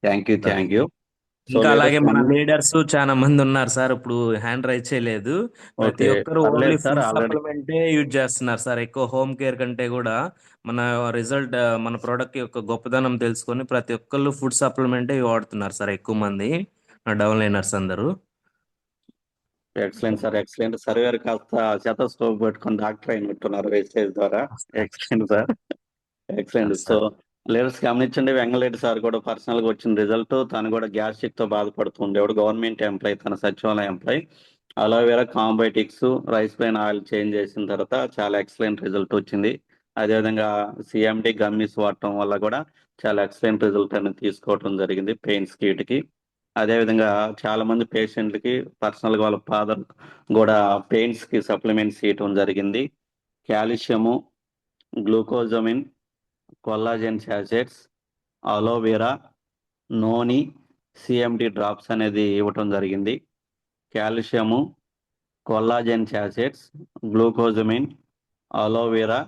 Thank you, sir thank you. So ఇంకా అలాగే లేటెస్ట్ మన లీడర్స్ చాలా మంది ఉన్నారు సార్. ఇప్పుడు హ్యాండ్ రైజ్ చేయలేదు. ప్రతి ఓకే, ఒక్కరు ఓన్లీ పర్లేదు సార్. ఫుడ్ ఆల్రెడీ సప్లిమెంటే యూజ్ చేస్తున్నారు సార్. ఎక్కువ హోమ్ కేర్ కంటే కూడా మన రిజల్ట్, మన ప్రోడక్ట్ యొక్క గొప్పదనం తెలుసుకొని ప్రతి ఒక్కళ్ళు ఫుడ్ సప్లిమెంటే వాడుతున్నారు సార్ ఎక్కువ మంది, నా డౌన్ లైనర్స్ అందరూ. Excellent sir, excellent. సర్వేర్ కాస్త శతస్కోప్ పెట్టుకొని డాక్టర్ అయినట్టున్నారు వేస్టేజ్ ద్వారా. Excellent sir, excellent. So sir leaders గమనించండి, వెంగళరెడ్డి సార్ కూడా పర్సనల్ గా వచ్చిన రిజల్ట్. తను కూడా గ్యాస్ట్రిక్ తో బాధపడుతుండేవాడు, గవర్నమెంట్ ఎంప్లాయ్, తన సచివాలయ employee. Aloe vera, combiotics, rice bran oil change చేసిన తర్వాత చాలా ఎక్సలెంట్ రిజల్ట్ వచ్చింది. అదేవిధంగా సిఎండి గమ్మీస్ వాడటం వల్ల కూడా చాలా ఎక్సలెంట్ రిజల్ట్ అనేది తీసుకోవడం జరిగింది పెయిన్స్ వీటికి. అదేవిధంగా చాలా మంది పేషెంట్లకి పర్సనల్ గా వాళ్ళ ఫాదర్ కూడా పెయిన్స్ కి సప్లిమెంట్స్ ఇవ్వటం జరిగింది. Calcium, glucosamine, collagen sachets, aloe vera, noni, CMD drops అనేది ఇవ్వటం జరిగింది. Calcium, collagen sachets, glucosamine, aloe vera,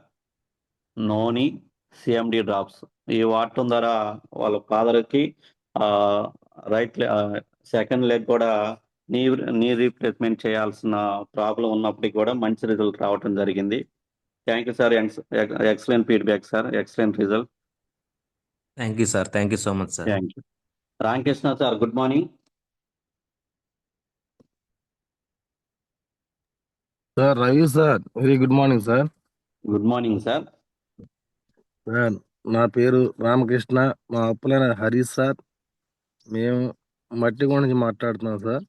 noni, CMD drops ఇవి వాడటం ద్వారా వాళ్ళ ఫాదర్కి రైట్ సెకండ్ లెగ్ కూడా నీ నీ రీప్లేస్మెంట్ చేయాల్సిన ప్రాబ్లం ఉన్నప్పటికీ కూడా మంచి రిజల్ట్ రావటం జరిగింది. Thank you sir, excellent feedback sir, excellent result. Thank you sir, thank you so much sir. Thank you. Ramakrishna sir, good morning. Sir Ravi sir, very good morning sir. Good morning sir. Sir నా పేరు రామకృష్ణ, మా అప్పులైన హరీష్ సార్. మేము మట్టిగూడ నుంచి మాట్లాడుతున్నాం సార్.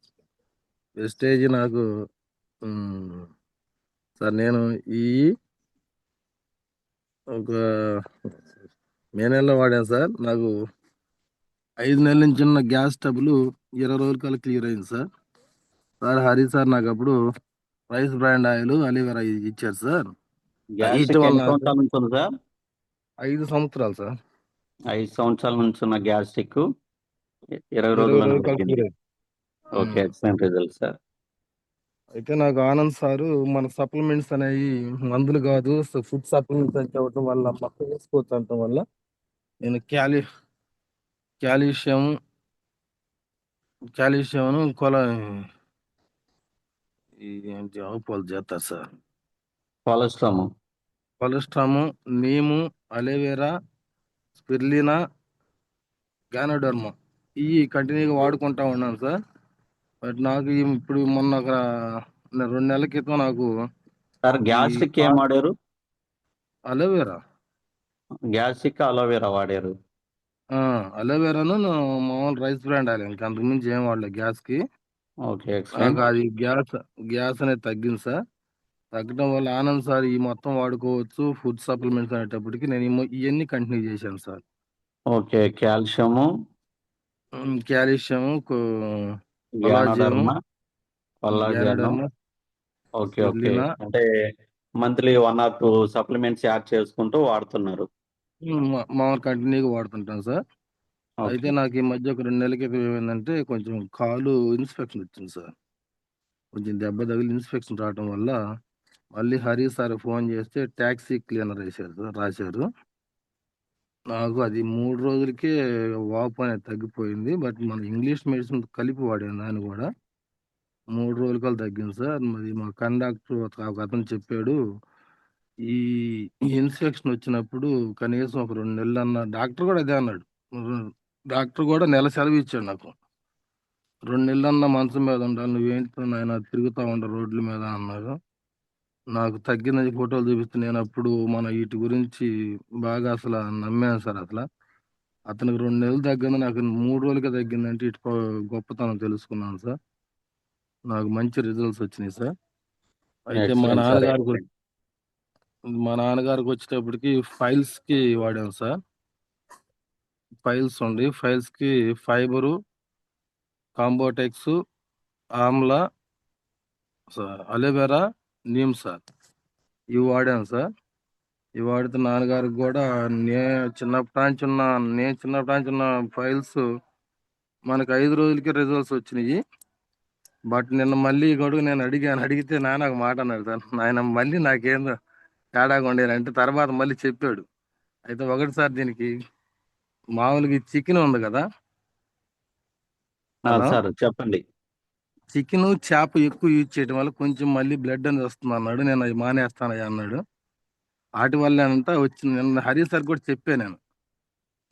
వెస్టేజ్ నాకు సార్ నేను ఈ ఒక మే నెలలో వాడాను సార్. నాకు 5 నెలల నుంచి ఉన్న గ్యాస్ ట్రబుల్ 20 రోజుల కల్లా క్లియర్ అయింది సార్. సార్ హరి సార్ నాకు అప్పుడు రైస్ బ్రాండ్ ఆయిల్ అలీవెరా ఇచ్చారు సార్. ఇటు గ్యాస్ట్రిక్ వల్ల ఎన్ని నాకు సంవత్సరాల నుంచి ఉంది సార్? 5 సంవత్సరాలు సార్. 5 సంవత్సరాల నుంచి ఉన్న గ్యాస్ట్రిక్ 20 20 రోజుల్లోనే రోజులు కలిసి తగ్గింది. Okay, excellent result sir. అయితే నాకు ఆనంద్ సారు మన సప్లిమెంట్స్ అనేవి మందులు కాదు, ఫుడ్ సప్లిమెంట్స్ అని చెప్పడం వల్ల మొత్తం వేసుకోవచ్చు అనటం వల్ల నేను కాల్షియం ఏంటి ఆవు పాలు చేస్తారు సార్. కొలెస్ట్రాము, నీము, అలోవెరా, స్పిర్లినా, గానోడర్మా ఇవి కంటిన్యూగా వాడుకుంటా ఉన్నాను సార్. బట్ నాకు ఇప్పుడు మొన్న ఒక 2 నెలల క్రితం నాకు సార్ ఈ గ్యాస్ట్రిక్ ఏం వాడారు? అలోవెరా అలోవెరా వాడారు. అలోవెరాను మామూలు రైస్ బ్రాండ్ ఆయిల్ ఇంకా అంతకుమించి ఏం వాడలేదు గ్యాస్కి. ఓకే, నాకు ఎక్సలెంట్. అది గ్యాస్ అనేది తగ్గింది సార్. తగ్గడం వల్ల ఆనంద్ సార్ ఈ మొత్తం వాడుకోవచ్చు ఫుడ్ సప్లిమెంట్స్ అనేటప్పటికి నేను ఇవన్నీ కంటిన్యూ చేశాను sir. Okay, calcium, calcium, ganoderma, collagen. Ganoderma, okay okay, spirulina అంటే మంత్లీ 1 or 2 సప్లిమెంట్స్ యాడ్ చేసుకుంటూ వాడుతున్నారు. మామూలు కంటిన్యూగా వాడుతుంటాను సార్. అయితే ఓకే నాకు ఈ మధ్య ఒక 2 నెలల క్రితం ఏమైందంటే కొంచెం కాలు ఇన్స్పెక్షన్ వచ్చింది సార్. కొంచెం దెబ్బ తగిలి ఇన్స్పెక్షన్ రావటం వల్ల మళ్ళీ హరి సార్ ఫోన్ చేస్తే ట్యాక్సీ క్లీనర్ రాశారు. నాకు అది 3 రోజులకే వాపు అనేది తగ్గిపోయింది. బట్ మన ఇంగ్లీష్ మెడిసిన్ కలిపి వాడాను దాన్ని కూడా 3 రోజులకల్లా తగ్గింది సార్. మరి మా కండక్టర్ ఒక అతను చెప్పాడు, ఈ ఇన్ఫెక్షన్ వచ్చినప్పుడు కనీసం ఒక 2 నెలలు డాక్టర్ కూడా అదే అన్నాడు. డాక్టర్ కూడా నెల సెలవు ఇచ్చాడు నాకు. 2 నెలలన్నా మంచం మీద ఉండాలి, నువ్వేంటి నాయన తిరుగుతా ఉండ రోడ్ల మీద అన్నారు. నాకు తగ్గిందని ఫోటోలు చూపిస్తే నేను అప్పుడు మన వీటి గురించి బాగా అసలు నమ్మాను సార్. అతనికి 2 నెలలు తగ్గింది, నాకు 3 రోజులకే తగ్గిందంటే ఇటు గొప్పతనం తెలుసుకున్నాను సార్. నాకు మంచి రిజల్ట్స్ వచ్చినాయి సార్. అయితే ఎక్సలెంట్ సార్, ఎక్సలెంట్. మా నాన్నగారికి వచ్చేటప్పటికి ఫైల్స్కి వాడాం సార్. ఫైల్స్కి fibre, combiotics, amla, aloe vera, neem sir ఇవి వాడాను సార్. ఇవి వాడితే నాన్నగారికి కూడా నేను చిన్నప్పటి నుంచి ఉన్న ఫైల్స్ మనకు 5 రోజులకే రిజల్ట్స్ వచ్చినాయి. బట్ నిన్న మళ్ళీ గొడుగు నేను అడిగితే నాన్న ఒక మాట అన్నాడు సార్, నాయన మళ్ళీ నాకేందో తేడాగా ఉండేనంటే తర్వాత మళ్ళీ చెప్పాడు. అయితే ఒకటి సార్, దీనికి మామూలుగా చికెన్ ఉంది కదా, హలో, సార్ చెప్పండి. చికెన్ చేప ఎక్కువ యూజ్ చేయడం వల్ల కొంచెం మళ్ళీ బ్లడ్ అనేది వస్తుంది అన్నాడు. నేను అది మానేస్తానయ్యా అన్నాడు. వాటి వల్ల అంతా వచ్చింది. నిన్న హరి సార్ కూడా చెప్పాను నేను,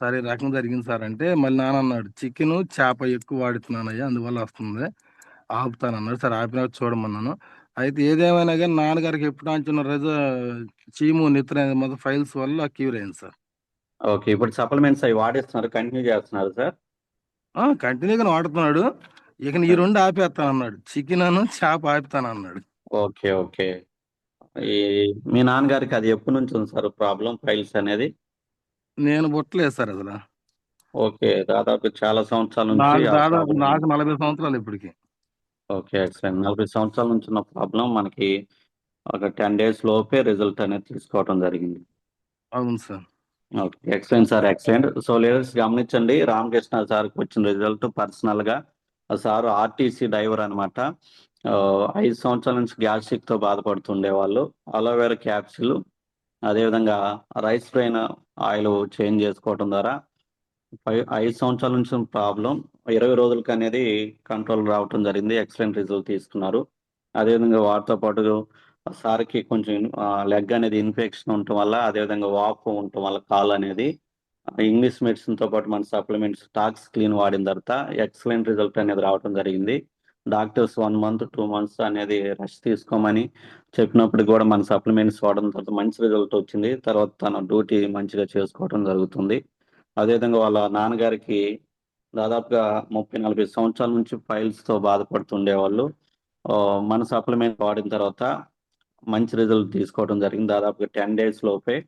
సరే రకం జరిగింది సార్ అంటే మళ్ళీ నాన్న అన్నాడు, చికెన్ చేప ఎక్కువ వాడుతున్నానయ్యా అందువల్ల వస్తుంది, ఆపుతానన్నాడు. సరే ఆపినా చూడమన్నాను. అయితే ఏదేమైనా కానీ నాన్నగారికి ఎప్పుడు అంచున్న చీము నిద్ర అనేది మొత్తం ఫైల్స్ వల్ల క్యూర్ అయింది సార్. ఓకే, ఇప్పుడు సప్లిమెంట్స్ అవి వాడిస్తున్నారు, కంటిన్యూ చేస్తున్నారు సార్? కంటిన్యూగా వాడుతున్నాడు. ఇక ఈ 2 ఆపేస్తానన్నాడు, చికెన్ అను చేప ఆపుతానన్నాడు. Okay okay. ఈ మీ నాన్నగారికి అది ఎప్పటి నుంచి ఉంది సార్ ప్రాబ్లం, ఫైల్స్ అనేది? నేను పుట్టలేదు సార్ అసలు. ఓకే, దాదాపు చాలా సంవత్సరాల నుంచి ఆ దాదాపు ప్రాబ్లం. నాకు 40 సంవత్సరాలు ఇప్పటికి. Okay, excellent. 40 సంవత్సరాల నుంచి ఉన్న ప్రాబ్లం మనకి ఒక 10 days లోపే రిజల్ట్ అనేది తీసుకోవడం జరిగింది. అవును sir. Okay, excellent sir, excellent. So leaders గమనించండి, రామకృష్ణ సార్కి వచ్చిన రిజల్ట్ పర్సనల్ గా. సార్ ఆర్టీసీ డ్రైవర్ అనమాట. 5 సంవత్సరాల నుంచి గ్యాస్ట్రిక్ తో బాధపడుతుండే వాళ్ళు. అలోవెరా క్యాప్సిల్, అదేవిధంగా రైస్ బ్రెయిన్ ఆయిల్ చేంజ్ చేసుకోవడం ద్వారా 5 సంవత్సరాల నుంచి ప్రాబ్లం 20 రోజులకి అనేది కంట్రోల్ రావటం జరిగింది. ఎక్సలెంట్ రిజల్ట్ తీసుకున్నారు. అదేవిధంగా వాటితో పాటు సార్కి కొంచెం లెగ్ అనేది ఇన్ఫెక్షన్ ఉండటం వల్ల, అదేవిధంగా వాపు ఉండటం వల్ల కాలు అనేది ఇంగ్లీష్ మెడిసిన్ తో పాటు మన సప్లిమెంట్స్ టాక్స్ క్లీన్ వాడిన తర్వాత ఎక్సలెంట్ రిజల్ట్ అనేది రావడం జరిగింది. డాక్టర్స్ 1 month 2 months అనేది రెస్ట్ తీసుకోమని చెప్పినప్పుడు కూడా మన సప్లిమెంట్స్ వాడడం తర్వాత మంచి రిజల్ట్ వచ్చింది. తర్వాత తన డ్యూటీ మంచిగా చేసుకోవడం జరుగుతుంది. అదేవిధంగా వాళ్ళ నాన్నగారికి దాదాపుగా 30-40 సంవత్సరాల నుంచి ఫైల్స్ తో బాధపడుతుండేవాళ్ళు. మన సప్లిమెంట్ వాడిన తర్వాత మంచి రిజల్ట్ తీసుకోవడం జరిగింది. దాదాపుగా 10 days లోపే.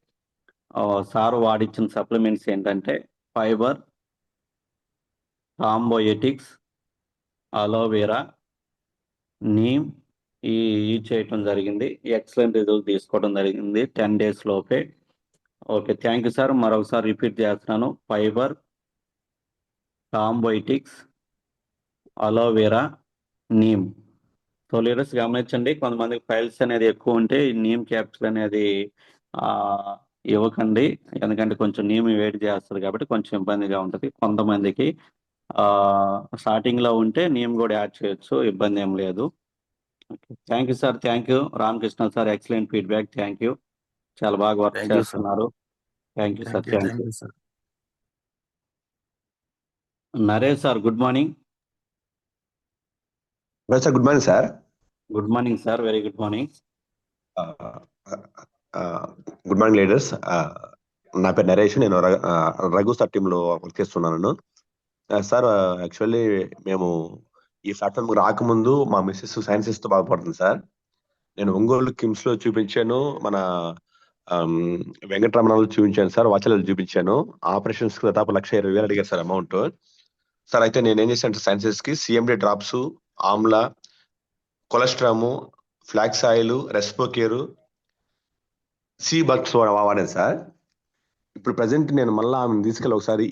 సార్ వాడిచ్చిన సప్లిమెంట్స్ ఏంటంటే ఫైబర్, కాంబోయెటిక్స్, అలోవెరా, నీమ్ ఈ చేయటం జరిగింది. ఎక్సలెంట్ రిజల్ట్ తీసుకోవడం జరిగింది 10 days లోపే. Okay, thank you sir. మరొకసారి రిపీట్ చేస్తున్నాను. Fibre, combiotics, aloe vera, neem. So leaders గమనించండి, కొంతమందికి ఫైల్స్ అనేది ఎక్కువ ఉంటే ఈ నీమ్ క్యాప్సూల్ అనేది ఇవ్వకండి, ఎందుకంటే కొంచెం నీమ్ వేడి చేస్తుంది కాబట్టి కొంచెం ఇబ్బందిగా ఉంటుంది. కొంతమందికి స్టార్టింగ్ లో ఉంటే నీమ్ కూడా యాడ్ చేయొచ్చు, ఇబ్బంది ఏం లేదు. Thank you sir, thank you. Ramakrishna sir, excellent feedback, thank you. చాలా బాగా వర్క్ థ్యాంక్ యూ సార్. చేస్తున్నారు. Thank you sir, thank you thank thank you. You sir. Naresh sir, good morning. Sir good morning sir. Good morning sir, very good morning. Good morning leaders. నా పేరు నరేష్, నేను రఘు సార్ టీంలో వర్క్ చేస్తున్నాను. సార్ యాక్చువల్లీ మేము ఈ ప్లాట్ఫామ్ రాకముందు మా మిస్సెస్ సైన్సెస్ తో బాధపడుతుంది సార్. నేను ఒంగోలు కిమ్స్ లో చూపించాను, మన వెంకటరమణలో చూపించాను సార్, వాచలలో చూపించాను. ఆపరేషన్స్ దాదాపు 1,20,000 అడిగారు సార్ అమౌంట్. సార్ అయితే నేను ఏం చేశాను సైన్సెస్ కి CMD drops, amla, colostrum, flax oil, respocare, సి బక్స్ వాడాను సార్. ఇప్పుడు ప్రజెంట్ నేను మళ్ళీ ఆమెను తీసుకెళ్ళి ఒకసారి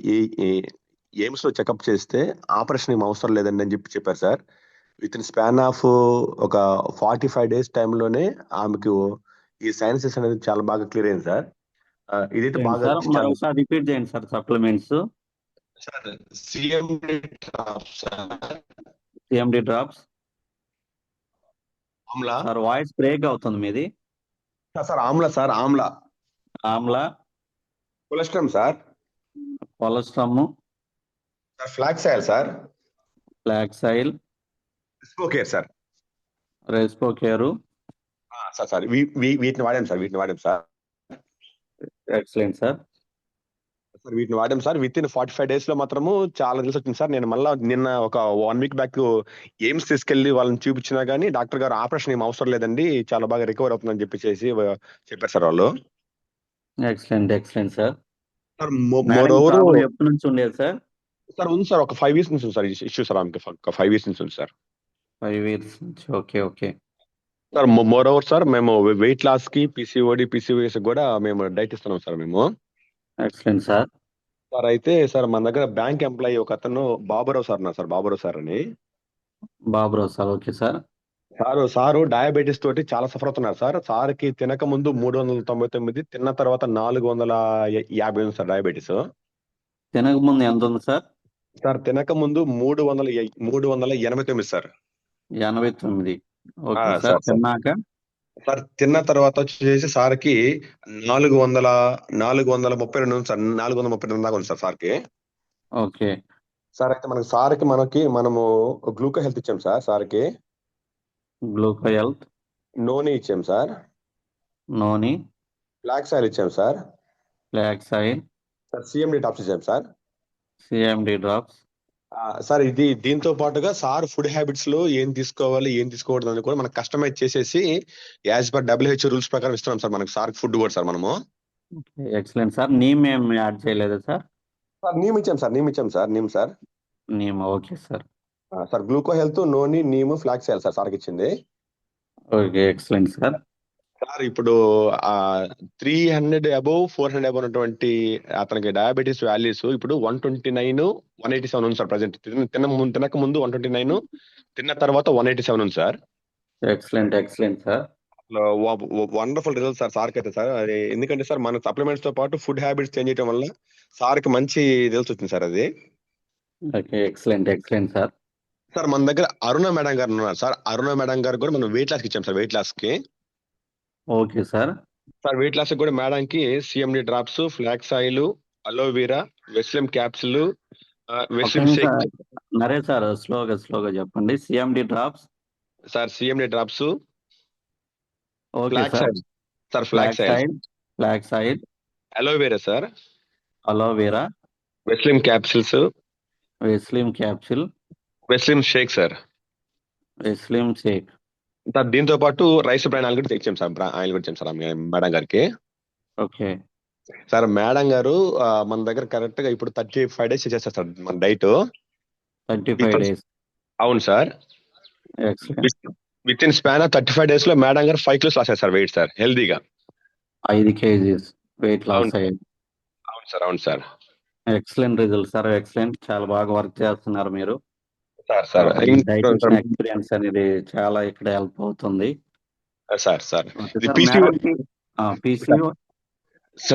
ఎయిమ్స్ లో చెకప్ చేస్తే ఆపరేషన్ ఏం అవసరం లేదండి అని చెప్పారు sir. Within span of ఒక 45 days టైంలోనే ఆమెకు ఈ సైన్సెస్ అనేది చాలా బాగా క్లియర్ అయింది సార్. ఇదైతే బాగా మరొకసారి రిపీట్ చేయండి sir supplements. Sir CMD drops, amla sir voice break అవుతుంది మీది. Sir, amla, amla, colostrum sir, colostrum, sir flax oil sir, flax oil, respocare sir, respocare. Sir వీటిని వాడాం సార్. Excellent sir. వీటిని వాడాం సార్. విత్ ఇన్ 45 days లో మాత్రము చాలా రిజల్ట్స్ వచ్చింది సార్. నేను మళ్ళీ నిన్న ఒక 1 week బ్యాక్ ఎయిమ్స్ తీసుకెళ్లి వాళ్ళని చూపించినా గానీ డాక్టర్ గారు ఆపరేషన్ ఏం అవసరం లేదండి, చాలా బాగా రికవర్ అవుతుందని చెప్పేసి చెప్పారు సార్ వాళ్ళు. Excellent sir. సార్ మోరోవర్ ఎప్పటి నుంచి ఉండేది సార్? సార్ ఉంది సార్, ఒక 5 years నుంచి ఉంది సార్ ఇష్యూ సార్. ఆమెకి ఒక 5 years నుంచి ఉంది సార్. 5 years నుంచి. ఓకే సార్ మోరోవర్ సార్, మేము వెయిట్ లాస్ కి, PCOS కూడా మేము డైట్ ఇస్తున్నాం సార్ మేము. Excellent sir. సార్ అయితే సార్ మన దగ్గర బ్యాంక్ ఎంప్లాయీ ఒక అతను బాబురావు సార్ అని. Baburao sir, okay sir. Sir diabetes తోటి చాలా సఫర్ అవుతున్నారు సార్. సార్కి తినక ముందు 399, తిన్న తర్వాత 450 ఉంది సార్ డయాబెటీస్. తినక ముందు ఎంత ఉంది సార్? సార్ తినక ముందు 389 సార్. 89. Okay sir. తిన్నాక సార్ తిన్న తర్వాత వచ్చేసి సార్కి 432 ఉంది సార్. 432 దాకా ఉంది సార్ సార్కి. ఓకే సార్ అయితే మనము గ్లూకో హెల్త్ ఇచ్చాం సార్. సార్కి గ్లూకో హెల్త్, నోని ఇచ్చాం సార్. నోని, ఫ్లాక్స్ ఆయిల్ ఇచ్చాం sir. Flax oil, sir CMD drops ఇచ్చాం సార్. CMD drops. సార్ దీంతో పాటుగా సార్ ఫుడ్ హ్యాబిట్స్ లో ఏం తీసుకోవాలి, ఏం తీసుకోవద్దు అని కూడా మనకు కస్టమైజ్ చేసేసి యాజ్ పర్ WHO రూల్స్ ప్రకారం ఇస్తున్నాం సార్ మనకు సార్ ఫుడ్ కూడా సార్ మనము. Excellent sir. నీమ్ ఏం యాడ్ చేయలేదా సార్? సార్ నీమ్ ఇచ్చాం sir. Neem, okay sir. Sir gluco health, noni, neem, flax oil సార్కి ఇచ్చింది. Okay, excellent sir. సార్ ఇప్పుడు 300 above 400 above ఉన్నటువంటి అతనికి డయాబెటీస్ వాల్యూస్ ఇప్పుడు 129, 187 ఉంది సార్ ప్రజెంట్. తినక ముందు 129, తిన్న తర్వాత 187 ఉంది sir. Excellent sir. Wonderful result sir సార్కి అయితే సార్. అది ఎందుకంటే సార్ మన సప్లిమెంట్స్ తో పాటు ఫుడ్ హ్యాబిట్స్ చేంజ్ చేయడం వల్ల సార్కి మంచి రిజల్ట్స్ వచ్చింది సార్ అది. Okay, excellent sir. సార్ మన దగ్గర అరుణ మేడం గారు ఉన్నారు సార్. అరుణ మేడం గారు కూడా మనం వెయిట్ లాస్ ఇచ్చాం సార్. వెయిట్ లాస్ కి ఓకే సార్. వెయిట్ లాస్ కూడా మేడం కి CMD drops, flax oil, aloe vera, weslim capsule, weslim shake. Naresh sir స్లోగా చెప్పండి. CMD drops sir, CMD drops, okay sir. Sir flax oil, aloe vera sir, aloe vera, weslim capsules, weslim shake sir. Weslim shake sir దీంతో పాటు రైస్ బ్రాండ్ ఆయిల్ కూడా తెచ్చాం సార్. ఆయిల్ కూడా ఇచ్చాం సార్ మేడం గారికి. ఓకే సార్ మేడం గారు మన దగ్గర కరెక్ట్ గా ఇప్పుడు 35 days చేస్తారు సార్ మన డైట్. 35 days. అవును sir. Within span of 35 days లో మేడం గారు 5 kilos లాస్ అయ్యారు సార్ వెయిట్ సార్ హెల్దీగా. 5 kgs వెయిట్ లాస్ అవును అయ్యాయి. అవును సార్ అవును sir excellent result sir, excellent. చాలా బాగా వర్క్ చేస్తున్నారు మీరు. సార్ డైటిషియన్ ఎక్స్పీరియన్స్ అనేది చాలా ఇక్కడ హెల్ప్ అవుతుంది. సార్ ఓకే ఇది సార్. పీసీఓ మేడంకి పీసీఓ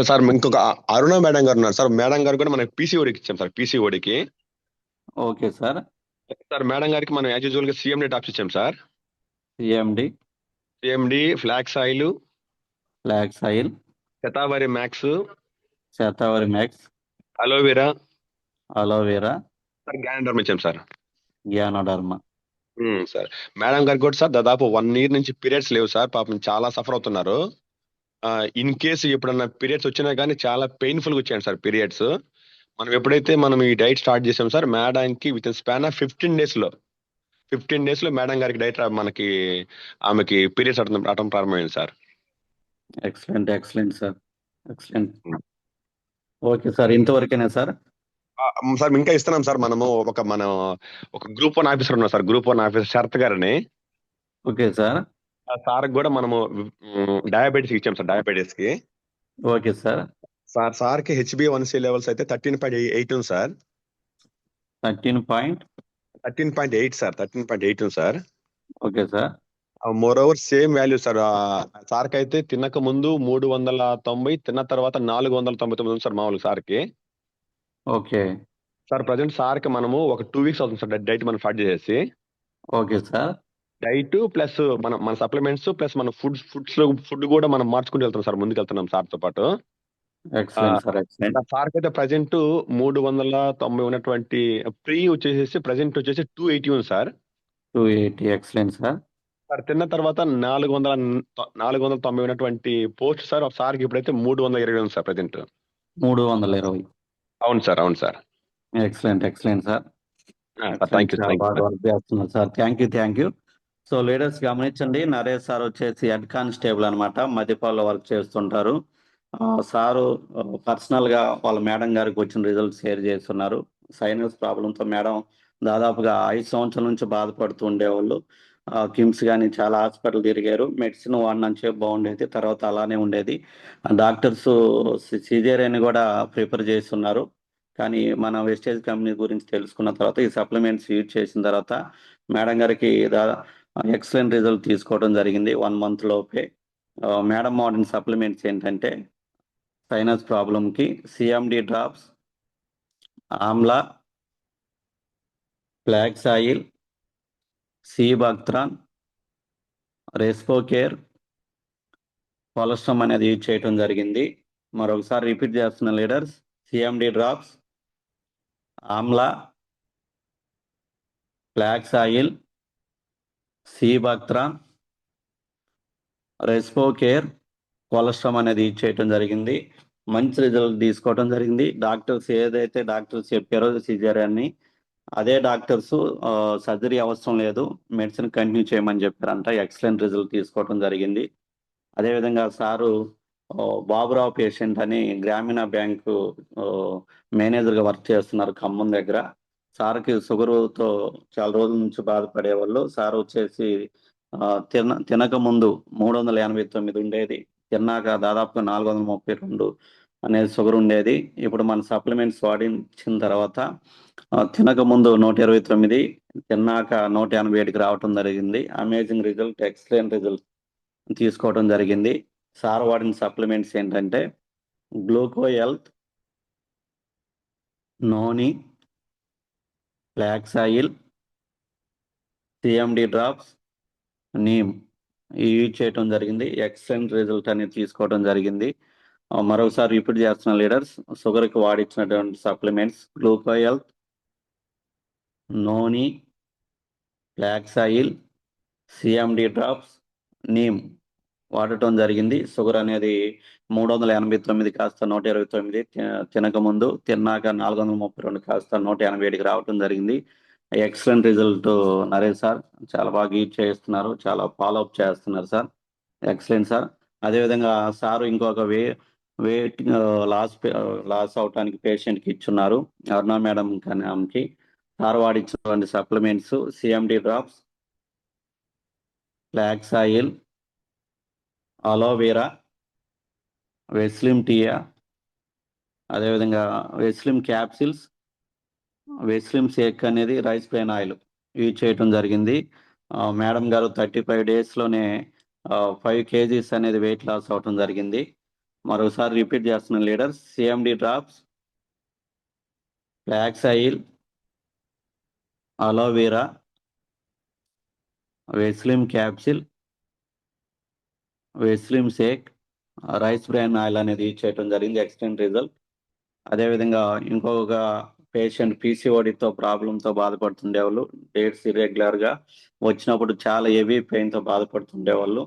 సార్ ఇంకొక అరుణ మేడం గారు ఉన్నారు సార్. మేడం గారు కూడా మనకి పీసీఓడికి ఇచ్చాం సార్. పీసీఓడికి ఓకే సార్. సార్ మేడం గారికి మనం యాజ్ యూజువల్ గా సిఎండి టాప్స్ ఇచ్చాం sir. CMD, flax oil, Shatavari max, Shatavari max, aloe vera sir, ganoderma ఇచ్చాం సార్. జ్ఞానోడర్మ. సార్ మేడం గారికి కూడా సార్ దాదాపు 1 year నుంచి పీరియడ్స్ లేవు సార్. పాపం చాలా సఫర్ అవుతున్నారు. ఇన్ కేసు ఎప్పుడన్నా పీరియడ్స్ వచ్చినా కానీ చాలా పెయిన్ఫుల్ గా వచ్చాయండి సార్ పీరియడ్స్. మనం ఎప్పుడైతే మనం ఈ డైట్ స్టార్ట్ చేసాం సార్, మేడంకి within span of 15 days లో మేడం గారికి డైట్ ఆమెకి పీరియడ్స్ రావడం ప్రారంభమైంది sir. Excellent sir, excellent. Okay sir, ఇంతవరకేనా సార్? సార్ ఇంకా ఇస్తున్నాం సార్. మనం ఒక గ్రూప్ 1 ఆఫీసర్ ఉన్నాం సార్. గ్రూప్ 1 ఆఫీసర్ శరత్ గారిని. Okay sir. సార్ కూడా మనము డయాబెటీస్ ఇచ్చాం సార్. డయాబెటీస్ కి ఓకే సార్. సార్ కి HbA1c లెవెల్స్ అయితే 13.8 ఉంది sir. 13.8 sir. 13.8 sir. Okay sir. More over same value sir. Sir కి అయితే తినక ముందు 390, తిన్న తర్వాత 499 ఉంది సార్ మామూలు సార్ కి. ఓకే సార్ ప్రజెంట్ సార్ కి మనము ఒక 2 weeks అవుతుంది సార్ డైట్ మనం స్టార్ట్ చేసేసి. Okay sir. డైట్ ప్లస్ మన సప్లిమెంట్స్ ప్లస్ మన ఫుడ్ కూడా మనం మార్చుకుంటూ వెళ్తాం సార్. ముందుకు వెళ్తున్నాం సార్ తో పాటు. Excellent sir, excellent. సార్ అయితే ప్రజెంట్ 390 ఉన్నటువంటి ప్రీ వచ్చేసి ప్రజెంట్ వచ్చేసి 280 ఉంది సార్. 280. Excellent sir. సార్ తిన్న తర్వాత 490 ఉన్నటువంటి పోస్ట్ సార్ సార్కి ఇప్పుడైతే 320 ఉంది సార్ ప్రజెంట్. 320. అవును సార్ అవును sir. Excellent sir. Thank you బాగా వర్క్ చేస్తున్నారు sir. Thank you. So leaders గమనించండి, నరేష్ సార్ వచ్చేసి హెడ్ కానిస్టేబుల్ అనమాట, మధ్యపాల్లో వర్క్ చేస్తుంటారు. సారు పర్సనల్ గా వాళ్ళ మేడం గారికి వచ్చిన రిజల్ట్ షేర్ చేస్తున్నారు. సైనస్ ప్రాబ్లంతో మేడం దాదాపుగా 5 సంవత్సరాల నుంచి బాధపడుతూ ఉండేవాళ్ళు. కిమ్స్ కానీ చాలా హాస్పిటల్ తిరిగారు. మెడిసిన్ వాడినంచే బాగుండేది, తర్వాత అలానే ఉండేది. డాక్టర్స్ సిజేరియన్ కూడా ప్రిపేర్ చేస్తున్నారు. కానీ మన వెస్టేజ్ కంపెనీ గురించి తెలుసుకున్న తర్వాత ఈ సప్లిమెంట్స్ యూజ్ చేసిన తర్వాత మేడం గారికి ఎక్సలెంట్ రిజల్ట్ తీసుకోవడం జరిగింది 1 month లోపే. మేడం వాడిన సప్లిమెంట్స్ ఏంటంటే సైనస్ ప్రాబ్లంకి CMD drops, amla, flax oil, sea buckthorn, respocare, colostrum అనేది యూజ్ చేయడం జరిగింది. మరొకసారి రిపీట్ చేస్తున్న leaders, CMD drops, amla, flax oil, sea buckthorn, respocare, colostrum అనేది యూజ్ చేయడం జరిగింది. మంచి రిజల్ట్ తీసుకోవడం జరిగింది. డాక్టర్స్ ఏదైతే డాక్టర్స్ చెప్పారో సిజేరియన్ని, అదే డాక్టర్స్ సర్జరీ అవసరం లేదు, మెడిసిన్ కంటిన్యూ చేయమని చెప్పారంట. ఎక్సలెంట్ రిజల్ట్ తీసుకోవడం జరిగింది. అదేవిధంగా సారు బాబురావు పేషెంట్ అని గ్రామీణ బ్యాంకు మేనేజర్గా వర్క్ చేస్తున్నారు ఖమ్మం దగ్గర. సార్కి షుగర్తో చాలా రోజుల నుంచి బాధపడేవాళ్ళు. సార్ వచ్చేసి తినక ముందు 389 ఉండేది, తిన్నాక దాదాపుగా 432 అనేది షుగర్ ఉండేది. ఇప్పుడు మన సప్లిమెంట్స్ వాడించిన తర్వాత తినక ముందు 129, తిన్నాక 187కి రావటం జరిగింది. అమేజింగ్ రిజల్ట్, ఎక్సలెంట్ రిజల్ట్ తీసుకోవడం జరిగింది. సార్ వాడిన సప్లిమెంట్స్ ఏంటంటే gluco health, noni, flax oil, CMD drops, neem use చేయటం జరిగింది. ఎక్సలెంట్ రిజల్ట్ అనేది తీసుకోవడం జరిగింది. మరొకసారి రిపీట్ చేస్తున్న లీడర్స్, షుగర్కి వాడిచ్చినటువంటి supplements gluco health, noni, flax oil, CMD drops, neem వాడటం జరిగింది. షుగర్ అనేది 389 కాస్త 129, తినక ముందు, తిన్నాక 432 కాస్త 187కి రావటం జరిగింది. ఎక్సలెంట్ రిజల్ట్ నరేష్ సార్, చాలా బాగా యూజ్ చేస్తున్నారు, చాలా ఫాలోఅప్ చేస్తున్నారు సార్. Excellent sir. అదేవిధంగా సార్ ఇంకొక వెయిట్ లాస్ అవటానికి పేషెంట్కి ఇచ్చున్నారు, అరుణ మేడం కి. సార్ వాడిచ్చినటువంటి supplements CMD drops, flax oil, aloe vera, weslim టీయా, అదేవిధంగా వెస్లిమ్ క్యాప్సిల్స్, వెస్లిమ్ షేక్ అనేది రైస్ బ్రెయిన్ ఆయిల్ యూజ్ చేయటం జరిగింది. మేడం గారు 35 డేస్లోనే 5 kgs అనేది వెయిట్ లాస్ అవటం జరిగింది. మరోసారి రిపీట్ చేస్తున్న leaders, CMD drops, flax oil, aloe vera, weslim capsule, weslim shake, rice bran oil అనేది యూజ్ చేయడం జరిగింది. Excellent result. అదేవిధంగా ఇంకొక పేషెంట్ పీసీఓడితో ప్రాబ్లంతో బాధపడుతుండేవాళ్ళు. డేట్స్ ఇర్రెగ్యులర్గా వచ్చినప్పుడు చాలా హెవీ పెయిన్తో బాధపడుతుండేవాళ్ళు.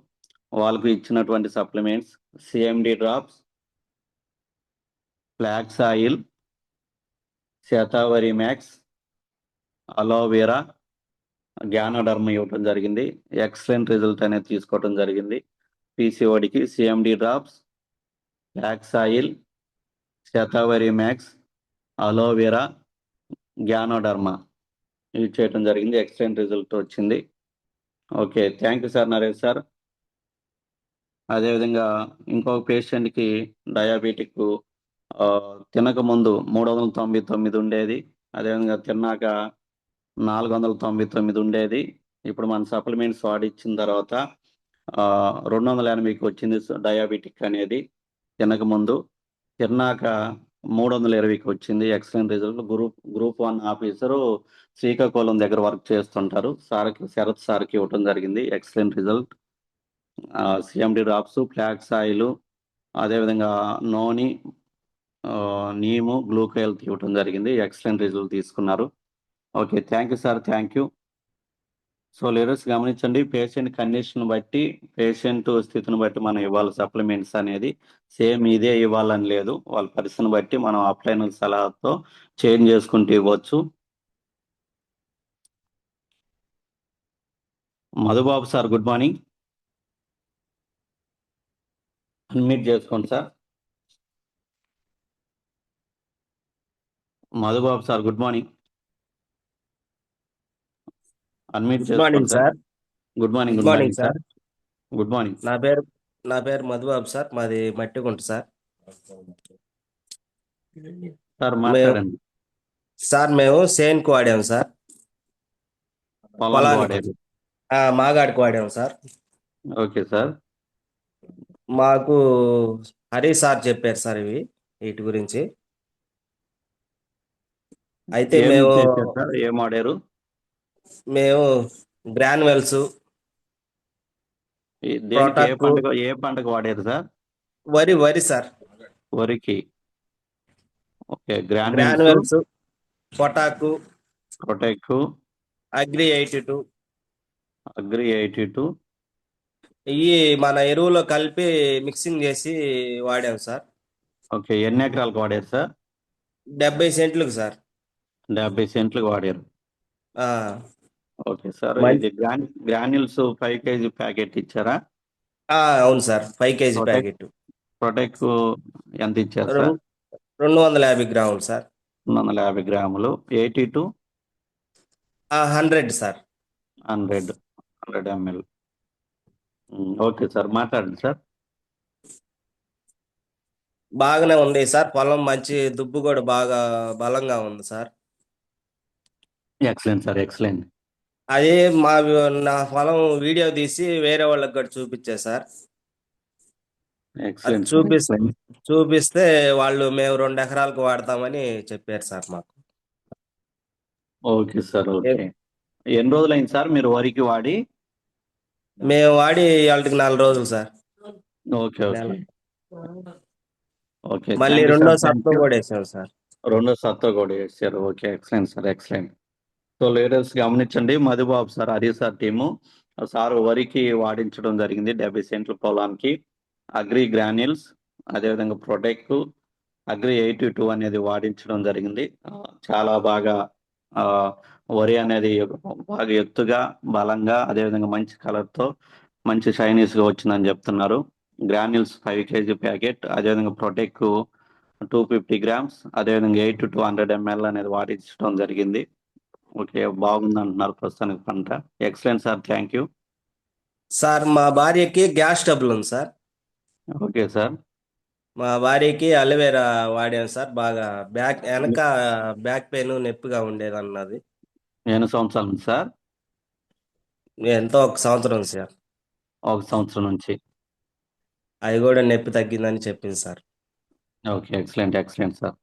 వాళ్ళకు ఇచ్చినటువంటి supplements CMD drops, flax oil, Shatavari max, aloe vera, ganoderma ఇవ్వటం జరిగింది. ఎక్సలెంట్ రిజల్ట్ అనేది తీసుకోవడం జరిగింది. పీసీఓడికి CMD drops, flax oil, Shatavari max, aloe vera, ganoderma use చేయడం జరిగింది. ఎక్సలెంట్ రిజల్ట్ వచ్చింది. Okay, thank you sir Naresh sir. అదేవిధంగా ఇంకొక పేషెంట్కి డయాబెటిక్ తినక ముందు 399 ఉండేది. అదేవిధంగా తిన్నాక 499 ఉండేది. ఇప్పుడు మన సప్లిమెంట్స్ వాడిచ్చిన తర్వాత 280కి వచ్చింది డయాబెటిక్ అనేది తినక ముందు. తిన్నాక 320కి వచ్చింది. Excellent result. Group 1 officer Srikakulam దగ్గర వర్క్ చేస్తుంటారు. శరత్ సార్కి ఇవ్వటం జరిగింది. Excellent result. CMD drops, flax oil, అదేవిధంగా నోని, నీము, గ్లూకోల్ ఇవ్వటం జరిగింది. ఎక్సలెంట్ రిజల్ట్ తీసుకున్నారు. Okay, thank you sir, thank you. So leaders గమనించండి, పేషెంట్ కండిషన్ బట్టి, పేషెంట్ స్థితిని బట్టి మనం ఇవ్వాలి సప్లిమెంట్స్ అనేది. సేమ్ ఇదే ఇవ్వాలని లేదు. వాళ్ళ పరిస్థితిని బట్టి మనం అప్లైన్ సలహాతో చేంజ్ చేసుకుంటూ ఇవ్వచ్చు. Madhubabu sir good morning. Unmute చేసుకోండి sir. Madhubabu sir good morning. Unmute good morning చేసుకోండి sir. Sir. Good morning. Good good morning morning sir. Good morning. నా పేరు మధుబాబు సార్. మాది మట్టిగుంట సార్. సార్ మాట్లాడండి. మేము సేన్కు వాడాము సార్. పొలానికి వాడారు. మాగాడికి వాడాము సార్. Okay sir. మాకు హరి సార్ చెప్పారు సార్ వీటి గురించి. అయితే ఏం వాడారు? మేము గ్రాన్యువల్స్, ఏ పంటకు వాడారు సార్? వరి సార్. వరికి. ఓకే, గ్రాన్యువల్స్, పొటాకు, ప్రొటెక్ట్, అగ్రి 82, అగ్రి 82 ఇవి మన ఎరువులో కలిపి మిక్సింగ్ చేసి వాడాము సార్. ఓకే, ఎన్ని ఎకరాలకు వాడారు సార్? 70 సెంట్లకు సార్. 70 సెంట్లకు వాడారు. Okay sir. మం- ఇది గ్రాన్యుల్స్ 5 kg ప్యాకెట్ ఇచ్చారా? అవును సార్, 5 kg ప్యాకెట్. ప్రొటెక్ట్ ఎంత ఇచ్చారు సార్? 250 గ్రాములు సార్. 250 గ్రాములు. 82 100 సార్. 100 ml. ఓకే సార్, మాట్లాడండి సార్. బాగానే ఉంది సార్. పొలం మంచి దుబ్బు కూడా బాగా బలంగా ఉంది సార్. Excellent sir, excellent. అదే నా పొలం వీడియో తీసి వేరే వాళ్ళకి కూడా చూపించా సార్. ఎక్సలెంట్. చూపిస్తే వాళ్ళు మేము 2 ఎకరాలకు వాడతామని చెప్పారు సార్ మాకు. Okay sir. ఓకే, ఎన్ని రోజులైంది సార్ మీరు వరికి వాడి? మేము వాడి వాళ్ళకి 4 రోజులు సార్. Okay okay okay. మళ్ళీ రెండో సత్వం కూడా వేసాం సార్. రెండో సత్వం కూడా వేసారు. Okay, excellent sir, excellent. So leaders గమనించండి, Madhubabu sir, Hari sir team sir వరికి వాడించడం జరిగింది 70 సెంట్ల పొలానికి. అగ్రి గ్రాన్యుల్స్, అదేవిధంగా ప్రొటెక్ట్, అగ్రి 82 అనేది వాడించడం జరిగింది. చాలా బాగా వరి అనేది బాగా ఎత్తుగా, బలంగా, అదేవిధంగా మంచి కలర్తో మంచి షైనీస్గా వచ్చిందని చెప్తున్నారు. గ్రాన్యుల్స్ 5 kg ప్యాకెట్, అదేవిధంగా ప్రొటెక్ట్ 250 grams, అదేవిధంగా 80 to 100 ml అనేది వాడించడం జరిగింది. ఓకే, బాగుంది అంటున్నారు ప్రస్తుతానికి పంట. Excellent sir, thank you. Sir మా భార్యకి గ్యాస్ ట్రబుల్ ఉంది సార్. Okay sir. మా భార్యకి అలోవెరా వాడాను సార్. బాగా వెనక బ్యాక్ పెయిన్ నొప్పిగా ఉండేది అన్నది. ఎన్ని సంవత్సరాల నుంచి సార్? ఎంతో 1 సంవత్సరం సార్. 1 సంవత్సరం నుంచి. అది కూడా నొప్పి తగ్గిందని చెప్పింది sir. Okay, excellent sir.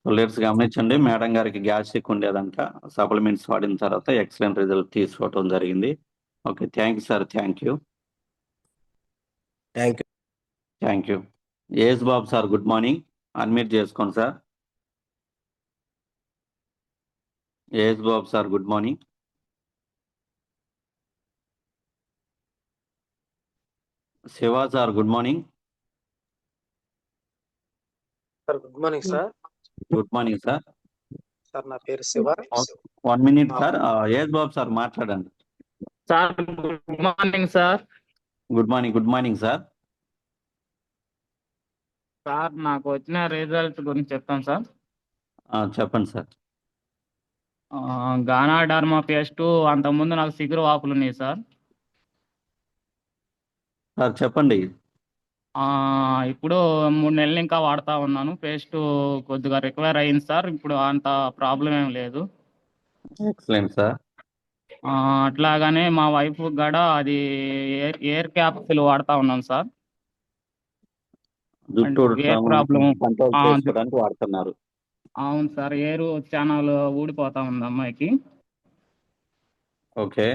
Leaders గమనించండి, మేడం గారికి గ్యాస్ట్రిక్ ఉండేదంట. సప్లిమెంట్స్ వాడిన తర్వాత ఎక్సలెంట్ రిజల్ట్ తీసుకోవటం జరిగింది. Okay, thank you sir. Thank you. ఏజ్ Babu sir, good morning. Unmute చేసుకోండి సార్. ఏజ్ Babu sir, good morning. Shiva sir, good morning. Sir good morning sir. Good morning sir. Sir నా పేరు శివ. 1 minute sir. ఏజ్ బాబు సార్ మాట్లాడండి. Sir good morning sir. Good morning sir. Sir నాకు వచ్చిన రిజల్ట్ గురించి చెప్తాను సార్. చెప్పండి సార్. గానా డర్మా పేస్ట్, అంతకుముందు నాకు సిగురు వాపులు ఉన్నాయి సార్. సార్ చెప్పండి. ఇప్పుడు 3 నెలలు ఇంకా వాడుతూ ఉన్నాను. పేస్ట్ కొద్దిగా రికవర్ అయింది సార్. ఇప్పుడు అంత ప్రాబ్లం ఏం లేదు. Excellent sir. అట్లాగానే మా వైఫ్ కూడా అది ఎయిర్ క్యాప్సిల్ వాడుతూ ఉన్నాను సార్. జుట్టు ఎయిర్ ప్రాబ్లం కంట్రోల్ చేసుకోవడానికి వాడుతున్నారు. అవును సార్. ఎయిర్ ఛానల్ ఊడిపోతా ఉంది అమ్మాయికి. ఓకే.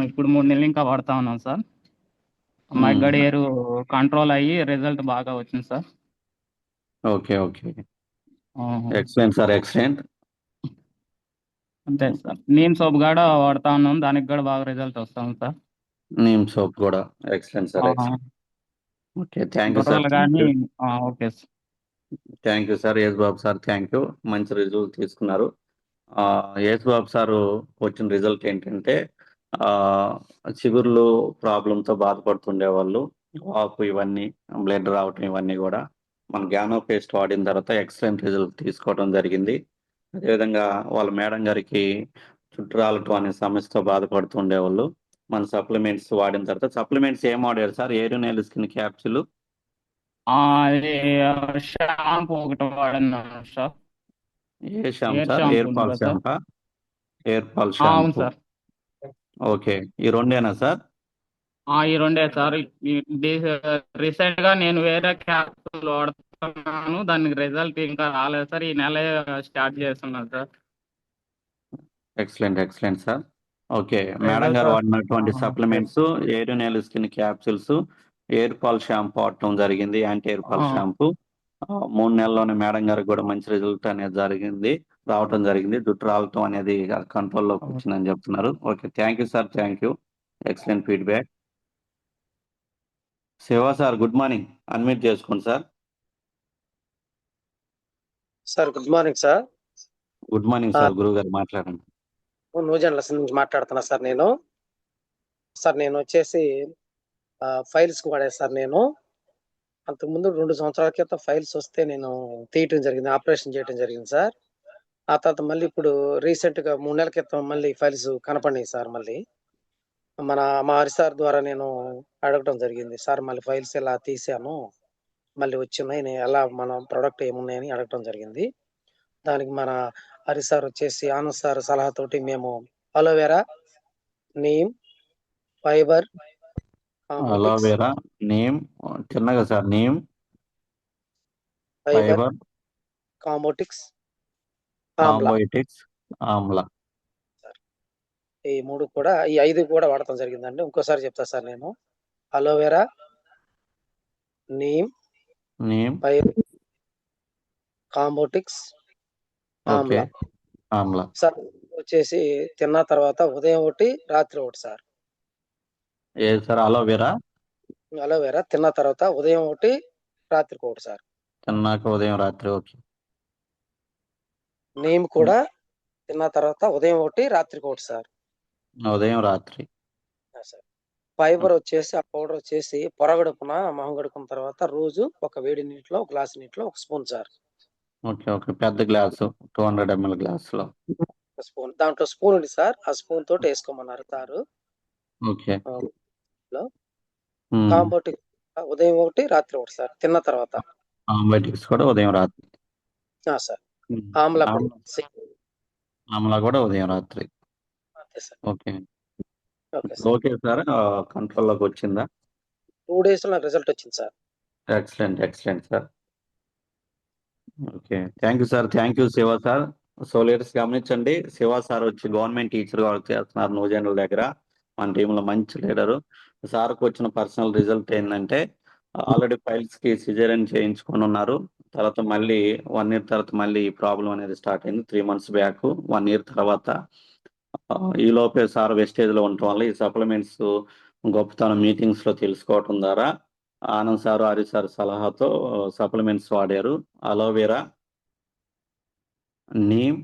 ఇప్పుడు 3 నెలలు ఇంకా వాడుతా ఉన్నాను సార్. అమ్మాయికి కూడా ఎయిర్ కంట్రోల్ అయ్యి రిజల్ట్ బాగా వచ్చింది సార్. ఓకే. Excellent sir. అంతే సార్. నీమ్ సోప్ కూడా వాడుతా ఉన్నాం, దానికి కూడా బాగా రిజల్ట్ వస్తుంది సార్. నీమ్ సోప్ కూడా excellent sir. Okay, thank you sir. కానీ okay sir. Thank you sir. Yesu Babu sir, thank you. మంచి రిజల్ట్ తీసుకున్నారు. యేసు బాబు సార్ వచ్చిన రిజల్ట్ ఏంటంటే, చిగుర్లు ప్రాబ్లంతో బాధపడుతుండేవాళ్ళు, వాపు ఇవన్నీ, బ్లడ్ రావటం ఇవన్నీ కూడా మన గ్యానో పేస్ట్ వాడిన తర్వాత ఎక్సలెంట్ రిజల్ట్ తీసుకోవడం జరిగింది. అదేవిధంగా వాళ్ళ మేడం గారికి చుట్టూ రాలటం అనే సమస్యతో బాధపడుతుండేవాళ్ళు. మన సప్లిమెంట్స్ వాడిన తర్వాత, సప్లిమెంట్స్ ఏం వాడారు సార్? ఏరునేల స్కిన్ క్యాప్సూల్, అది షాంపూ ఒకటి వాడినా సార్. ఏ షాంపూ సార్? షాంపూ ఎయిర్ పాల్ ఉంది కదా సార్. షాంపా? ఎయిర్ పాల్ అవును షాంపూ. సార్. ఓకే, ఈ రెండేనా సార్? ఈ రెండే సార్. రీసెంట్ గా నేను వేరే క్యాప్సూల్ వాడుతున్నాను, దానికి రిజల్ట్ ఇంకా రాలేదు సార్. ఈ నెల స్టార్ట్ చేస్తున్నాను sir. Excellent sir. Okay, madam result గారు వాడినటువంటి సప్లిమెంట్స్, ఏరునేల స్కిన్ క్యాప్సూల్స్, ఎయిర్ పాల్ షాంపూ వాడటం జరిగింది, యాంటీ ఎయిర్ పాల్ షాంపూ. 3 నెలల్లోనే మేడం గారికి కూడా మంచి రిజల్ట్ అనేది రావటం జరిగింది. జుట్టు రావటం అనేది కంట్రోల్లోకి వచ్చిందని చెప్తున్నారు. Okay, thank you sir. Thank you. Excellent feedback. Shiva sir, good morning. Unmute చేసుకోండి sir. Sir good morning sir. Good morning sir. గురువు గారు మాట్లాడండి. నూజెండ్ల నుంచి మాట్లాడుతున్నా సార్. నేను వచ్చేసి ఫైల్స్ వాడాను సార్. నేను అంతకుముందు 2 సంవత్సరాల క్రితం ఫైల్స్ వస్తే నేను తీయటం జరిగింది, ఆపరేషన్ చేయటం జరిగింది సార్. ఆ తర్వాత మళ్ళీ ఇప్పుడు రీసెంట్ గా 3 నెలల క్రితం మళ్ళీ ఫైల్స్ కనపడినాయి సార్. మళ్ళీ మా హరి సార్ ద్వారా నేను అడగటం జరిగింది, సార్ మళ్ళీ ఫైల్స్ ఎలా తీసాను, మళ్ళీ వచ్చినాయి, నేను ఎలా మన ప్రోడక్ట్ ఏమున్నాయని అడగటం జరిగింది. దానికి మన హరి సార్ వచ్చేసి ఆనంద్ సార్ సలహాతోటి మేము aloe vera, neem, fibre, aloe vera, neem, చిన్నగా సార్, నీమ్, ఫైబర్, కాంబోటిక్స్, కాంబోటిక్స్, ఆమ్లా, ఈ 3 కూడా, ఈ 5 కూడా వాడటం జరిగిందండి. ఇంకోసారి చెప్తా సార్. నేను అలోవెరా, నీమ్, ఫైబర్, కాంబోటిక్స్, ఆమ్లా సార్. వచ్చేసి తిన్న తర్వాత ఉదయం ఒకటి, రాత్రి ఒకటి సార్. ఏది సార్? అలోవెరా తిన్న తర్వాత ఉదయం ఒకటి, రాత్రికి ఒకటి సార్. తిన్నాక ఉదయం రాత్రి. ఓకే. నీమ్ కూడా తిన్న తర్వాత ఉదయం ఒకటి, రాత్రికి ఒకటి సార్. ఉదయం రాత్రి. ఫైబర్ వచ్చేసి ఆ పౌడర్ వచ్చేసి పొరగడుపున మొహం గడుపుకున్న తర్వాత రోజు ఒక వేడి నీటిలో, ఒక గ్లాస్ నీటిలో 1 స్పూన్ సార్. ఓకే, పెద్ద గ్లాసు 200 ml గ్లాసులో స్పూన్, దాంట్లో స్పూన్ ఉంది సార్. ఆ స్పూన్ తోటి వేసుకోమన్నారు సార్. ఓకే. లో కాంబోటిక్ ఉదయం ఒకటి రాత్రి ఒకటి సార్ తిన్న తర్వాత. ఆంబయోటిక్స్ కూడా ఉదయం రాత్రి. సార్ ఆమ్లా పొడి ఆమ్లా కూడా ఉదయం రాత్రి. అంతే sir. Okay okay sir. Okay sir కంట్రోల్లోకి వచ్చిందా? 2 days లో నాకు రిజల్ట్ వచ్చింది sir. Excellent sir. Okay thank you sir. Thank you Shiva sir. So leaders గమనించండి, శివ సార్ వచ్చి గవర్నమెంట్ టీచర్గా వర్క్ చేస్తున్నారు నూజెండ్ల దగ్గర. మన టీంలో మంచి లీడరు. సార్కి వచ్చిన పర్సనల్ రిజల్ట్ ఏంటంటే ఆల్రెడీ ఫైల్స్కి సిజేరియన్ చేయించుకొని ఉన్నారు. తర్వాత మళ్ళీ 1 year తర్వాత మళ్ళీ ఈ ప్రాబ్లం అనేది స్టార్ట్ అయింది. 3 months బ్యాక్. 1 year తర్వాత ఈ లోపే సార్ వెస్టేజ్లో ఉండటం వల్ల ఈ సప్లిమెంట్స్ గొప్పతనం మీటింగ్స్లో తెలుసుకోవటం ద్వారా ఆనంద్ సార్, హరి సార్ సలహాతో సప్లిమెంట్స్ వాడారు. అలోవెరా, నీమ్,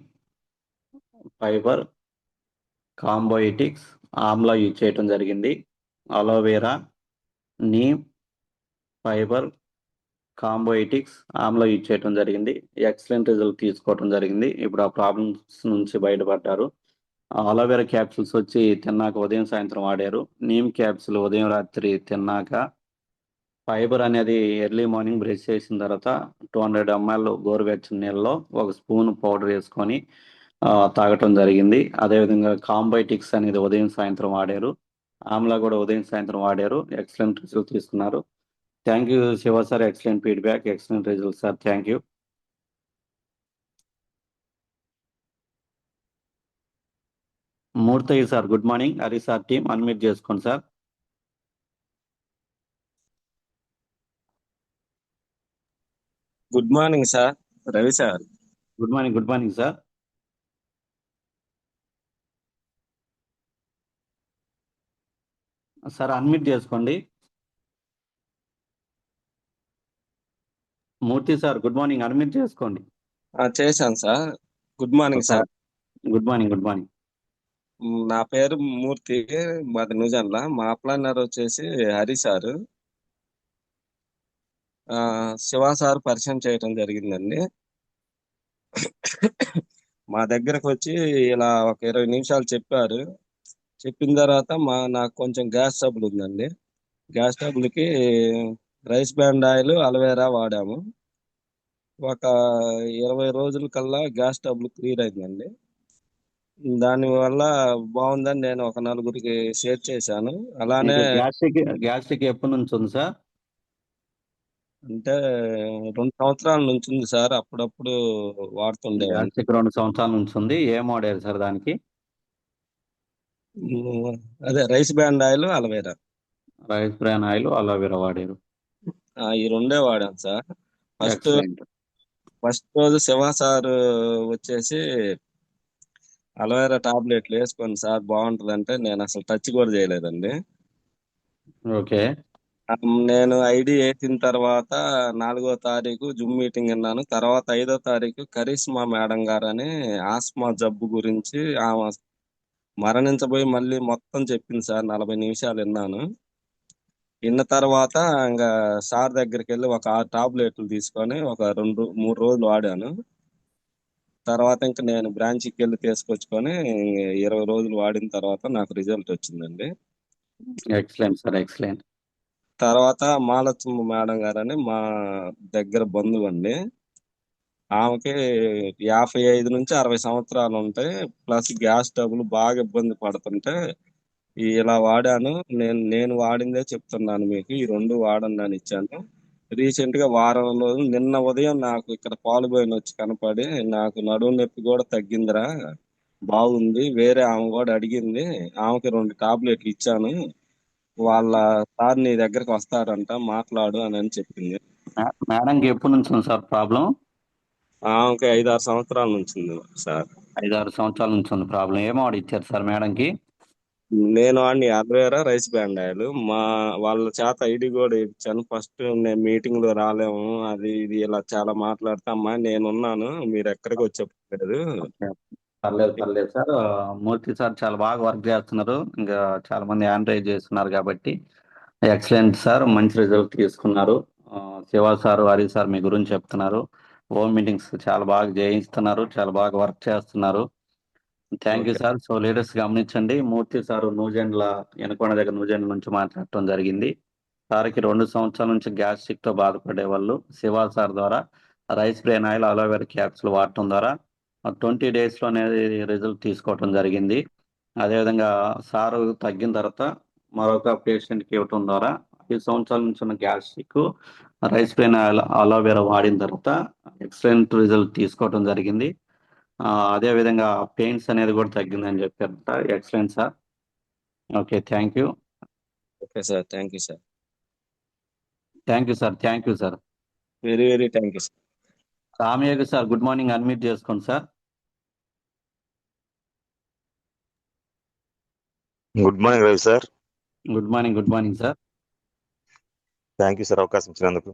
ఫైబర్, కాంబోయిటిక్స్, ఆమ్లా యూజ్ చేయటం జరిగింది. అలోవెరా, నీమ్, ఫైబర్, కాంబోయిటిక్స్, ఆమ్లా యూజ్ చేయటం జరిగింది. ఎక్సలెంట్ రిజల్ట్ తీసుకోవటం జరిగింది. ఇప్పుడు ఆ ప్రాబ్లమ్స్ నుంచి బయటపడ్డారు. అలోవెరా క్యాప్సూల్స్ వచ్చి తిన్నాక ఉదయం సాయంత్రం వాడారు. నీమ్ క్యాప్సూల్ ఉదయం రాత్రి తిన్నాక, ఫైబర్ అనేది ఎర్లీ మార్నింగ్ బ్రష్ చేసిన తర్వాత 200 ml గోరువెచ్చని నీళ్ళలో 1 స్పూన్ పౌడర్ వేసుకొని తాగటం జరిగింది. అదేవిధంగా కాంబోయిటిక్స్ అనేది ఉదయం సాయంత్రం వాడారు. ఆమ్లా కూడా ఉదయం సాయంత్రం వాడారు. ఎక్సలెంట్ రిజల్ట్ తీసుకున్నారు. Thank you Shiva sir. Excellent feedback, excellent result sir. Thank you. Murthayya sir good morning. Hari sir team unmute చేసుకోండి sir. Good morning sir. Ravi sir. Good morning sir. Sir unmute చేసుకోండి. Murthy sir good morning, unmute చేసుకోండి. చేశాను sir. Good morning sir. Good morning. నా పేరు మూర్తి, మాది నూజెండ్ల. మా ప్లానర్ వచ్చేసి హరి సారు. శివ సార్ పరిచయం చేయటం జరిగిందండి. మా దగ్గరకు వచ్చి ఇలా ఒక 20 నిమిషాలు చెప్పారు. చెప్పిన తర్వాత నాకు కొంచెం గ్యాస్ ట్రబుల్ ఉందండి. గ్యాస్ ట్రబుల్కి రైస్ బ్రాండ్ ఆయిల్, అలోవెరా వాడాము. ఒక 20 రోజుల కల్లా గ్యాస్ ట్రబుల్ క్లియర్ అయిందండి. దానివల్ల బాగుందని నేను ఒక 4గురికి షేర్ చేశాను. అలానే గ్యాస్ట్రిక్ ఎప్పటి నుంచి ఉంది సార్? అంటే 2 సంవత్సరాల నుంచి ఉంది సార్. అప్పుడప్పుడు వాడుతుండే. గ్యాస్ట్రిక్ 2 సంవత్సరాల నుంచి ఉంది. ఏం వాడారు సార్ దానికి? అదే rice bran oil, aloe vera. Rice bran oil, aloe vera వాడారు. ఈ 2 వాడాను సార్. ఫస్ట్ రోజు శివ సార్ వచ్చేసి అలోవెరా టాబ్లెట్లు వేసుకోండి సార్ బాగుంటుంది అంటే నేను అసలు టచ్ కూడా చేయలేదండి. ఓకే. నేను ఐడి వేసిన తర్వాత 4వ తారీఖు జూమ్ మీటింగ్ విన్నాను. తర్వాత 5వ తారీఖు కరిష్మా మేడం గారు అని ఆస్మా జబ్బు గురించి ఆమె మరణించబోయి మళ్ళీ మొత్తం చెప్పింది సార్. 40 నిమిషాలు విన్నాను. విన్న తర్వాత ఇంకా సార్ దగ్గరికి వెళ్ళి ఒక 6 టాబ్లెట్లు తీసుకొని ఒక 2-3 రోజులు వాడాను. తర్వాత ఇంకా నేను బ్రాంచ్కి వెళ్ళి తీసుకొచ్చుకొని 20 రోజులు వాడిన తర్వాత నాకు రిజల్ట్ వచ్చిందండి. Excellent sir. ఎక్సలెంట్. తర్వాత మాలచ్చమ్మ మేడం గారని మా దగ్గర బంధువు అండి. ఆమెకి 55 నుంచి 60 సంవత్సరాలు ఉంటాయి. ప్లస్ గ్యాస్ ట్రబుల్ బాగా ఇబ్బంది పడుతుంటే ఇలా వాడాను. నేను వాడిందే చెప్తున్నాను మీకు. ఈ 2 వాడండి అని ఇచ్చాను. రీసెంట్ గా వారం రోజులు నిన్న ఉదయం నాకు ఇక్కడ పాలుబోయిన వచ్చి కనపడి నాకు నడుము నొప్పి కూడా తగ్గిందిరా, బాగుంది. వేరే ఆమె కూడా అడిగింది. ఆమెకి 2 టాబ్లెట్లు ఇచ్చాను. వాళ్ళ సార్ నీ దగ్గరకు వస్తారంట, మాట్లాడు అని చెప్పింది. మేడంకి ఎప్పటి నుంచి ఉంది సార్ ప్రాబ్లం? ఆమెకి 5-6 సంవత్సరాల నుంచి ఉంది సార్. 5-6 సంవత్సరాల నుంచి ఉంది ప్రాబ్లం. ఏం ఆర్డర్ ఇచ్చారు సార్ మేడంకి? నేను వాడిని అలోవెరా, రైస్ బ్రాండ్ ఆయిల్. వాళ్ళ చేత ఐడి కూడా ఇచ్చాను. ఫస్ట్ నేను మీటింగ్ లో రాలేము అది ఇది ఇలా చాలా మాట్లాడితే అమ్మా నేనున్నాను, మీరు ఎక్కడికి వచ్చేది. పర్లేదు సార్. మూర్తి సార్ చాలా బాగా వర్క్ చేస్తున్నారు. ఇంకా చాలా మంది ఆండ్రైజ్ చేస్తున్నారు కాబట్టి ఎక్సలెంట్ సార్. మంచి రిజల్ట్ తీసుకున్నారు. శివ సార్, హరి సార్ మీ గురించి చెప్తున్నారు. హోమ్ మీటింగ్స్ చాలా బాగా చేయిస్తున్నారు. చాలా బాగా వర్క్ చేస్తున్నారు. Thank you okay sir. So leaders గమనించండి, మూర్తి సార్ నూజెండ్ల ఎనకొండ దగ్గర నూజెండ్ల నుంచి మాట్లాడటం జరిగింది. సార్కి 2 సంవత్సరాల నుంచి గ్యాస్ట్రిక్ తో బాధపడే వాళ్ళు శివ సార్ ద్వారా rice bran oil aloe vera capsule వాడటం ద్వారా 20 days లో అనేది రిజల్ట్ తీసుకోవటం జరిగింది. అదేవిధంగా సారు తగ్గిన తర్వాత మరొక patient కి ఇవ్వటం ద్వారా 5 సంవత్సరాల నుంచి ఉన్న gastric rice bran oil aloe vera వాడిన తర్వాత ఎక్సలెంట్ రిజల్ట్ తీసుకోవటం జరిగింది. అదే విధంగా పెయిన్స్ అనేది కూడా తగ్గిందని చెప్పారు. Excellent sir. Okay, thank you. Okay sir. Thank you sir. Thank you sir. Thank you sir. Very very thank you sir. Ramaiah sir good morning, unmute చేసుకోండి sir. Good morning Ravi sir. Good morning. Good morning sir. Thank you sir అవకాశం ఇచ్చినందుకు.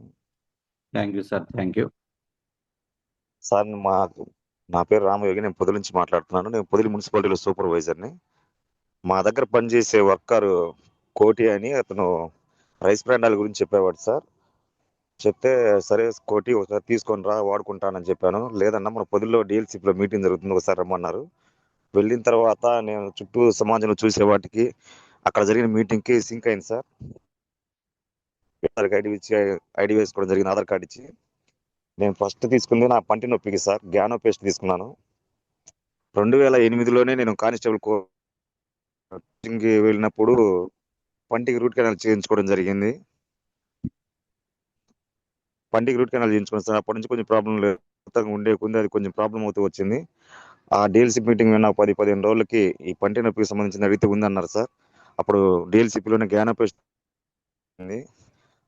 Thank you sir. Thank you sir. నా పేరు రామయోగి, నేను పొదిలి నుంచి మాట్లాడుతున్నాను. నేను పొదిలి మున్సిపాలిటీలో సూపర్వైజర్ని. మా దగ్గర పనిచేసే వర్కర్ కోటి అని అతను రైస్ బ్రాండ్ ఆయిల్ గురించి చెప్పేవాడు సార్. చెప్తే సరే కోటి ఒకసారి తీసుకొని రా వాడుకుంటానని చెప్పాను. లేదన్నా మన పొదిలిలో డిఎల్సిపిలో మీటింగ్ జరుగుతుంది, ఒకసారి రమ్మన్నారు. వెళ్ళిన తర్వాత నేను చుట్టూ సమాజంలో చూసే వాటికి అక్కడ జరిగిన మీటింగ్కి సింక్ అయింది సార్. ఐడి వేసుకోవడం జరిగింది, ఆధార్ కార్డు ఇచ్చి. నేను ఫస్ట్ తీసుకుంది నా పంటి నొప్పికి సార్ గ్యానో పేస్ట్ తీసుకున్నాను. 2008లోనే నేను కానిస్టేబుల్ కోచింగ్కి వెళ్ళినప్పుడు పంటికి రూట్ కెనాల్ చేయించుకోవడం జరిగింది. పంటికి రూట్ కెనాల్ చేయించుకున్నాను సార్. అప్పటి నుంచి కొంచెం ప్రాబ్లం ఉండే కొంది అది కొంచెం ప్రాబ్లం అవుతూ వచ్చింది. ఆ డిఎల్సీ మీటింగ్ విన్న 10-15 రోజులకి ఈ పంటి నొప్పికి సంబంధించిన రీతి ఉందన్నారు సార్. అప్పుడు డిఎల్సీపీలోనే గ్యానో పేస్ట్ ఉంది.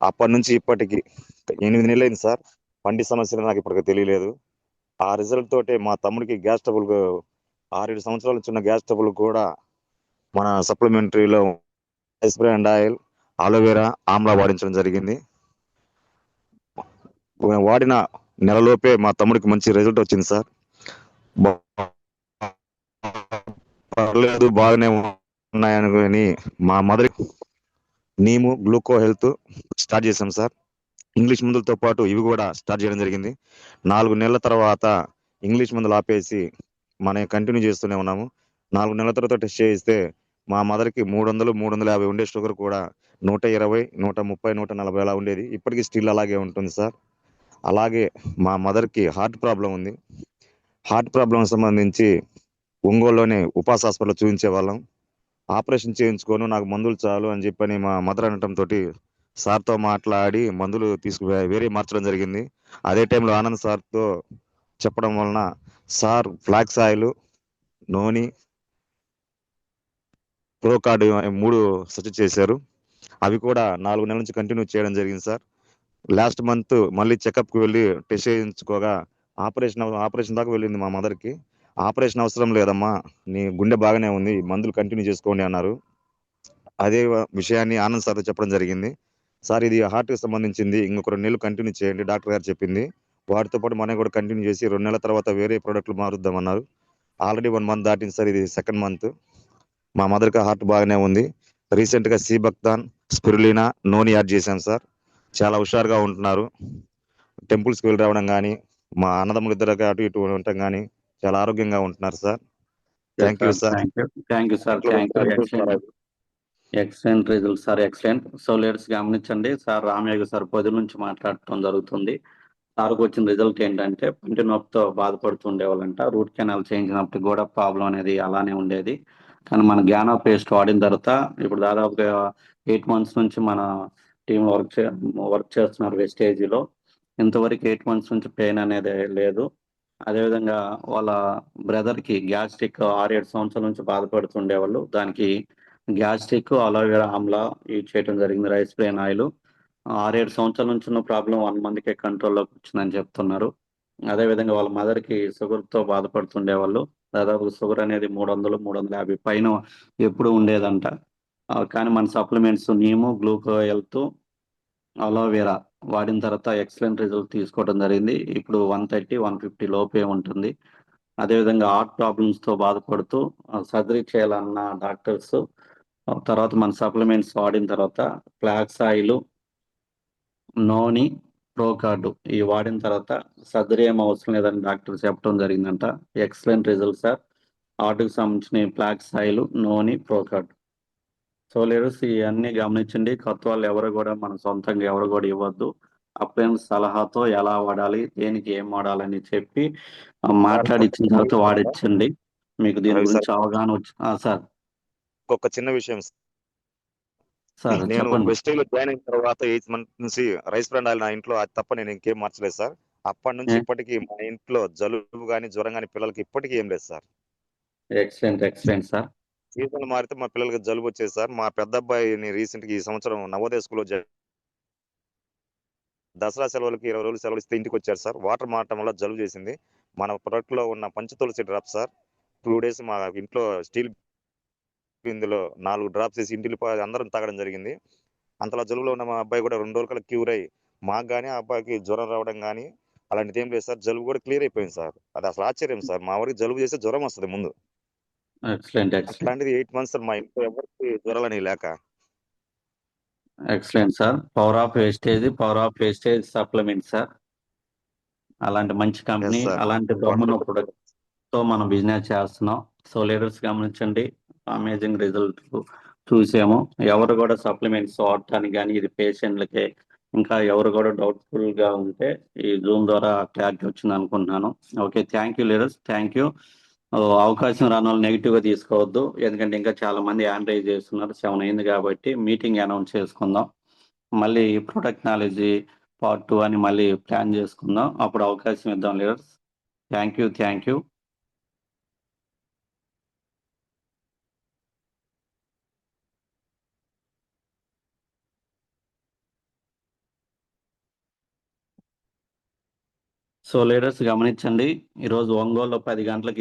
అప్పటి నుంచి ఇప్పటికి 8 నెలలు అయింది సార్. పంటి సమస్యలు నాకు ఇప్పటికి తెలియలేదు. ఆ రిజల్ట్ తోటే మా తమ్ముడికి గ్యాస్ ట్రబుల్ 6-7 సంవత్సరాల నుంచి ఉన్న గ్యాస్ ట్రబుల్ కూడా మన సప్లిమెంటరీలో rice bran oil aloe vera amla వాడించడం జరిగింది. వాడిన నెలలోపే మా తమ్ముడికి మంచి రిజల్ట్ వచ్చింది సార్. పర్లేదు బాగానే ఉన్నాయని మా మదర్ నీము గ్లూకో హెల్త్ స్టార్ట్ చేశాం సార్. ఇంగ్లీష్ మందులతో పాటు ఇవి కూడా స్టార్ట్ చేయడం జరిగింది. 4 నెలల తర్వాత ఇంగ్లీష్ మందులు ఆపేసి మనం కంటిన్యూ చేస్తూనే ఉన్నాము. 4 నెలల తర్వాత టెస్ట్ చేయిస్తే మా మదర్కి 300-350 ఉండే షుగర్ కూడా 120, 130, 140 అలా ఉండేది. ఇప్పటికీ స్టిల్ అలాగే ఉంటుంది సార్. అలాగే మా మదర్కి హార్ట్ ప్రాబ్లం ఉంది. హార్ట్ ప్రాబ్లం సంబంధించి ఒంగోలులోనే ఉపాస్ హాస్పిటల్ చూపించే వాళ్ళం. ఆపరేషన్ చేయించుకోను, నాకు మందులు చాలు అని చెప్పని మా మదర్ అనటంతో సార్తో మాట్లాడి మందులు వేరే మార్చడం జరిగింది. అదే టైంలో ఆనంద్ సార్తో చెప్పడం వలన సార్ ఫ్లాక్స్ ఆయిల్, నూనె, ప్రో కార్డు 3 సజెస్ట్ చేశారు. అవి కూడా 4 నెలల నుంచి కంటిన్యూ చేయడం జరిగింది సార్. లాస్ట్ మంత్ మళ్ళీ చెకప్కి వెళ్ళి టెస్ట్ చేయించుకోగా ఆపరేషన్ దాకా వెళ్ళింది మా మదర్కి. ఆపరేషన్ అవసరం లేదమ్మా, నీ గుండె బాగానే ఉంది, మందులు కంటిన్యూ చేసుకోండి అన్నారు. అదే విషయాన్ని ఆనంద్ సార్తో చెప్పడం జరిగింది. సార్ ఇది హార్ట్కి సంబంధించింది, ఇంకొక 2 నెలలు కంటిన్యూ చేయండి డాక్టర్ గారు చెప్పింది. వాటితో పాటు మనం కూడా కంటిన్యూ చేసి 2 నెలల తర్వాత వేరే ప్రోడక్ట్లు మారుద్దామన్నారు. ఆల్రెడీ 1 మంత్ దాటింది సార్, ఇది 2nd మంత్. మా మదర్కి హార్ట్ బాగానే ఉంది. రీసెంట్గా సీబక్తాన్, స్పిరులినా, నూనె యాడ్ చేశాం సార్. చాలా హుషారుగా ఉంటున్నారు. టెంపుల్స్కి వెళ్ళి రావడం కానీ, మా అన్నదమ్ములు ఇద్దరు అటు ఇటు ఉండటం కానీ చాలా ఆరోగ్యంగా ఉంటున్నారు sir. Thank you sir. Thank you sir. Thank you. Excellent result sir, excellent. So leaders గమనించండి, సార్ రామయ్య సార్ పొదిలి నుంచి మాట్లాడటం జరుగుతుంది. సార్కు వచ్చిన రిజల్ట్ ఏంటంటే పంటి నొప్పితో బాధపడుతుండే వాళ్ళంట. రూట్ కెనాల్ చేయించినప్పుడు కూడా ప్రాబ్లం అనేది అలానే ఉండేది. కానీ మన గ్యానో పేస్ట్ వాడిన తర్వాత ఇప్పుడు దాదాపుగా 8 months నుంచి మన టీం వర్క్ చేస్తున్నారు వెస్టేజీలో. ఇంతవరకు 8 months నుంచి పెయిన్ అనేది లేదు. అదేవిధంగా వాళ్ళ బ్రదర్కి గ్యాస్ట్రిక్ 6-7 సంవత్సరాల నుంచి బాధపడుతుండేవాళ్ళు. దానికి గ్యాస్ట్రిక్ అలోవెరా ఆమ్లా యూజ్ చేయడం జరిగింది. రైస్ బ్రెయిన్ ఆయిల్ 6-7 సంవత్సరాల నుంచి ఉన్న ప్రాబ్లం 1 monthకే కంట్రోల్లోకి వచ్చిందని చెప్తున్నారు. అదేవిధంగా వాళ్ళ మదర్కి షుగర్తో బాధపడుతుండేవాళ్ళు. దాదాపు షుగర్ అనేది 300-350 పైన ఎప్పుడు ఉండేదంట. కానీ మన సప్లిమెంట్స్ నీము, గ్లూకో హెల్త్, అలోవెరా వాడిన తర్వాత ఎక్సలెంట్ రిజల్ట్ తీసుకోవడం జరిగింది. ఇప్పుడు 130-150 లోపే ఉంటుంది. అదేవిధంగా హార్ట్ ప్రాబ్లమ్స్తో బాధపడుతూ సర్జరీ చేయాలన్న డాక్టర్స్ తర్వాత మన సప్లిమెంట్స్ వాడిన తర్వాత ఫ్లాక్స్ ఆయిల్, నూనె, ప్రో కార్డు ఇవి వాడిన తర్వాత సర్జరీ ఏం అవసరం లేదని డాక్టర్ చెప్పడం జరిగిందంట. Excellent result sir. వాటికి సంబంధించిన ఫ్లాక్స్ ఆయిల్, నూనె, ప్రోకట్. సో లీడర్స్ ఇవన్నీ గమనించండి. కొత్త వాళ్ళు ఎవరు కూడా మన సొంతంగా ఎవరు కూడా ఇవ్వద్దు. అప్లయన్స్ సలహాతో ఎలా వాడాలి, దేనికి ఏం వాడాలని చెప్పి మాట్లాడి ఇచ్చిన తర్వాత వాడిచ్చండి. మీకు దీని రవి సార్ గురించి అవగాహన వచ్చి సార్ ఇంకొక చిన్న విషయం సార్ నేను చెప్పండి. వెస్టేజ్ లో జాయిన్ అయిన తర్వాత 8 మంత్ నుంచి రైస్ బ్రాండ్ ఆయిల్ నా ఇంట్లో అది తప్ప నేను ఇంకేం మార్చలేదు సార్. అప్పటి నుంచి ఇప్పటికి మా ఇంట్లో జలుబు కానీ జ్వరం కానీ పిల్లలకి ఇప్పటికీ ఏం లేదు సార్. Excellent sir. సీజన్ మారితే మా పిల్లలకి జలుబు వచ్చేది సార్. మా పెద్ద అబ్బాయిని రీసెంట్ గా ఈ సంవత్సరం నవోదయ స్కూల్లో దసరా సెలవులకి 20 రోజులు సెలవులు ఇస్తే ఇంటికి వచ్చారు సార్. వాటర్ మారటం వల్ల జలుబు చేసింది. మన ప్రొడక్ట్ లో ఉన్న పంచతులసి డ్రాప్ సార్ 2 days మా ఇంట్లో స్టీల్ ఇందులో 4 డ్రాప్స్ వేసి ఇంటికి అందరం తాగడం జరిగింది. అంతలా జలుబులో ఉన్న మా అబ్బాయి కూడా 2 రోజుల క్యూర్ అయ్యి మాకు కానీ ఆ అబ్బాయికి జ్వరం రావడం కానీ అలాంటిది ఏం లేదు సార్. జలుబు కూడా క్లియర్ అయిపోయింది సార్. అది అసలు ఆశ్చర్యం సార్. మా వారికి జలుబు చేస్తే జ్వరం వస్తుంది ముందు. అట్లాంటిది 8 months సార్ మా ఇంట్లో ఎవరికి జ్వరాలని లేక. Excellent sir. Power of wastage supplement sir. అలాంటి మంచి కంపెనీ, అలాంటి దమ్మున్న ప్రొడక్ట్ తో మనం బిజినెస్ చేస్తున్నాం. సో లీడర్స్ గమనించండి, అమేజింగ్ రిజల్ట్ చూసాము. ఎవరు కూడా సప్లిమెంట్స్ వాడటానికి కానీ ఇది పేషెంట్లకే, ఇంకా ఎవరు కూడా డౌట్ఫుల్ గా ఉంటే ఈ జూమ్ ద్వారా క్లారిటీ వచ్చింది అనుకుంటున్నాను. Okay, thank you leaders, thank you. అవకాశం రాని వాళ్ళు నెగిటివ్ గా తీసుకోవద్దు, ఎందుకంటే ఇంకా చాలా మంది హ్యాండ్ రైజ్ చేస్తున్నారు. 7 అయింది కాబట్టి మీటింగ్ అనౌన్స్ చేసుకుందాం. మళ్ళీ ప్రొడక్ట్ నాలెడ్జ్ part 2 అని మళ్ళీ ప్లాన్ చేసుకుందాం. అప్పుడు అవకాశం ఇద్దాం leaders. Thank you. So leaders గమనించండి, ఈరోజు ఒంగోలులో 10 గంటలకి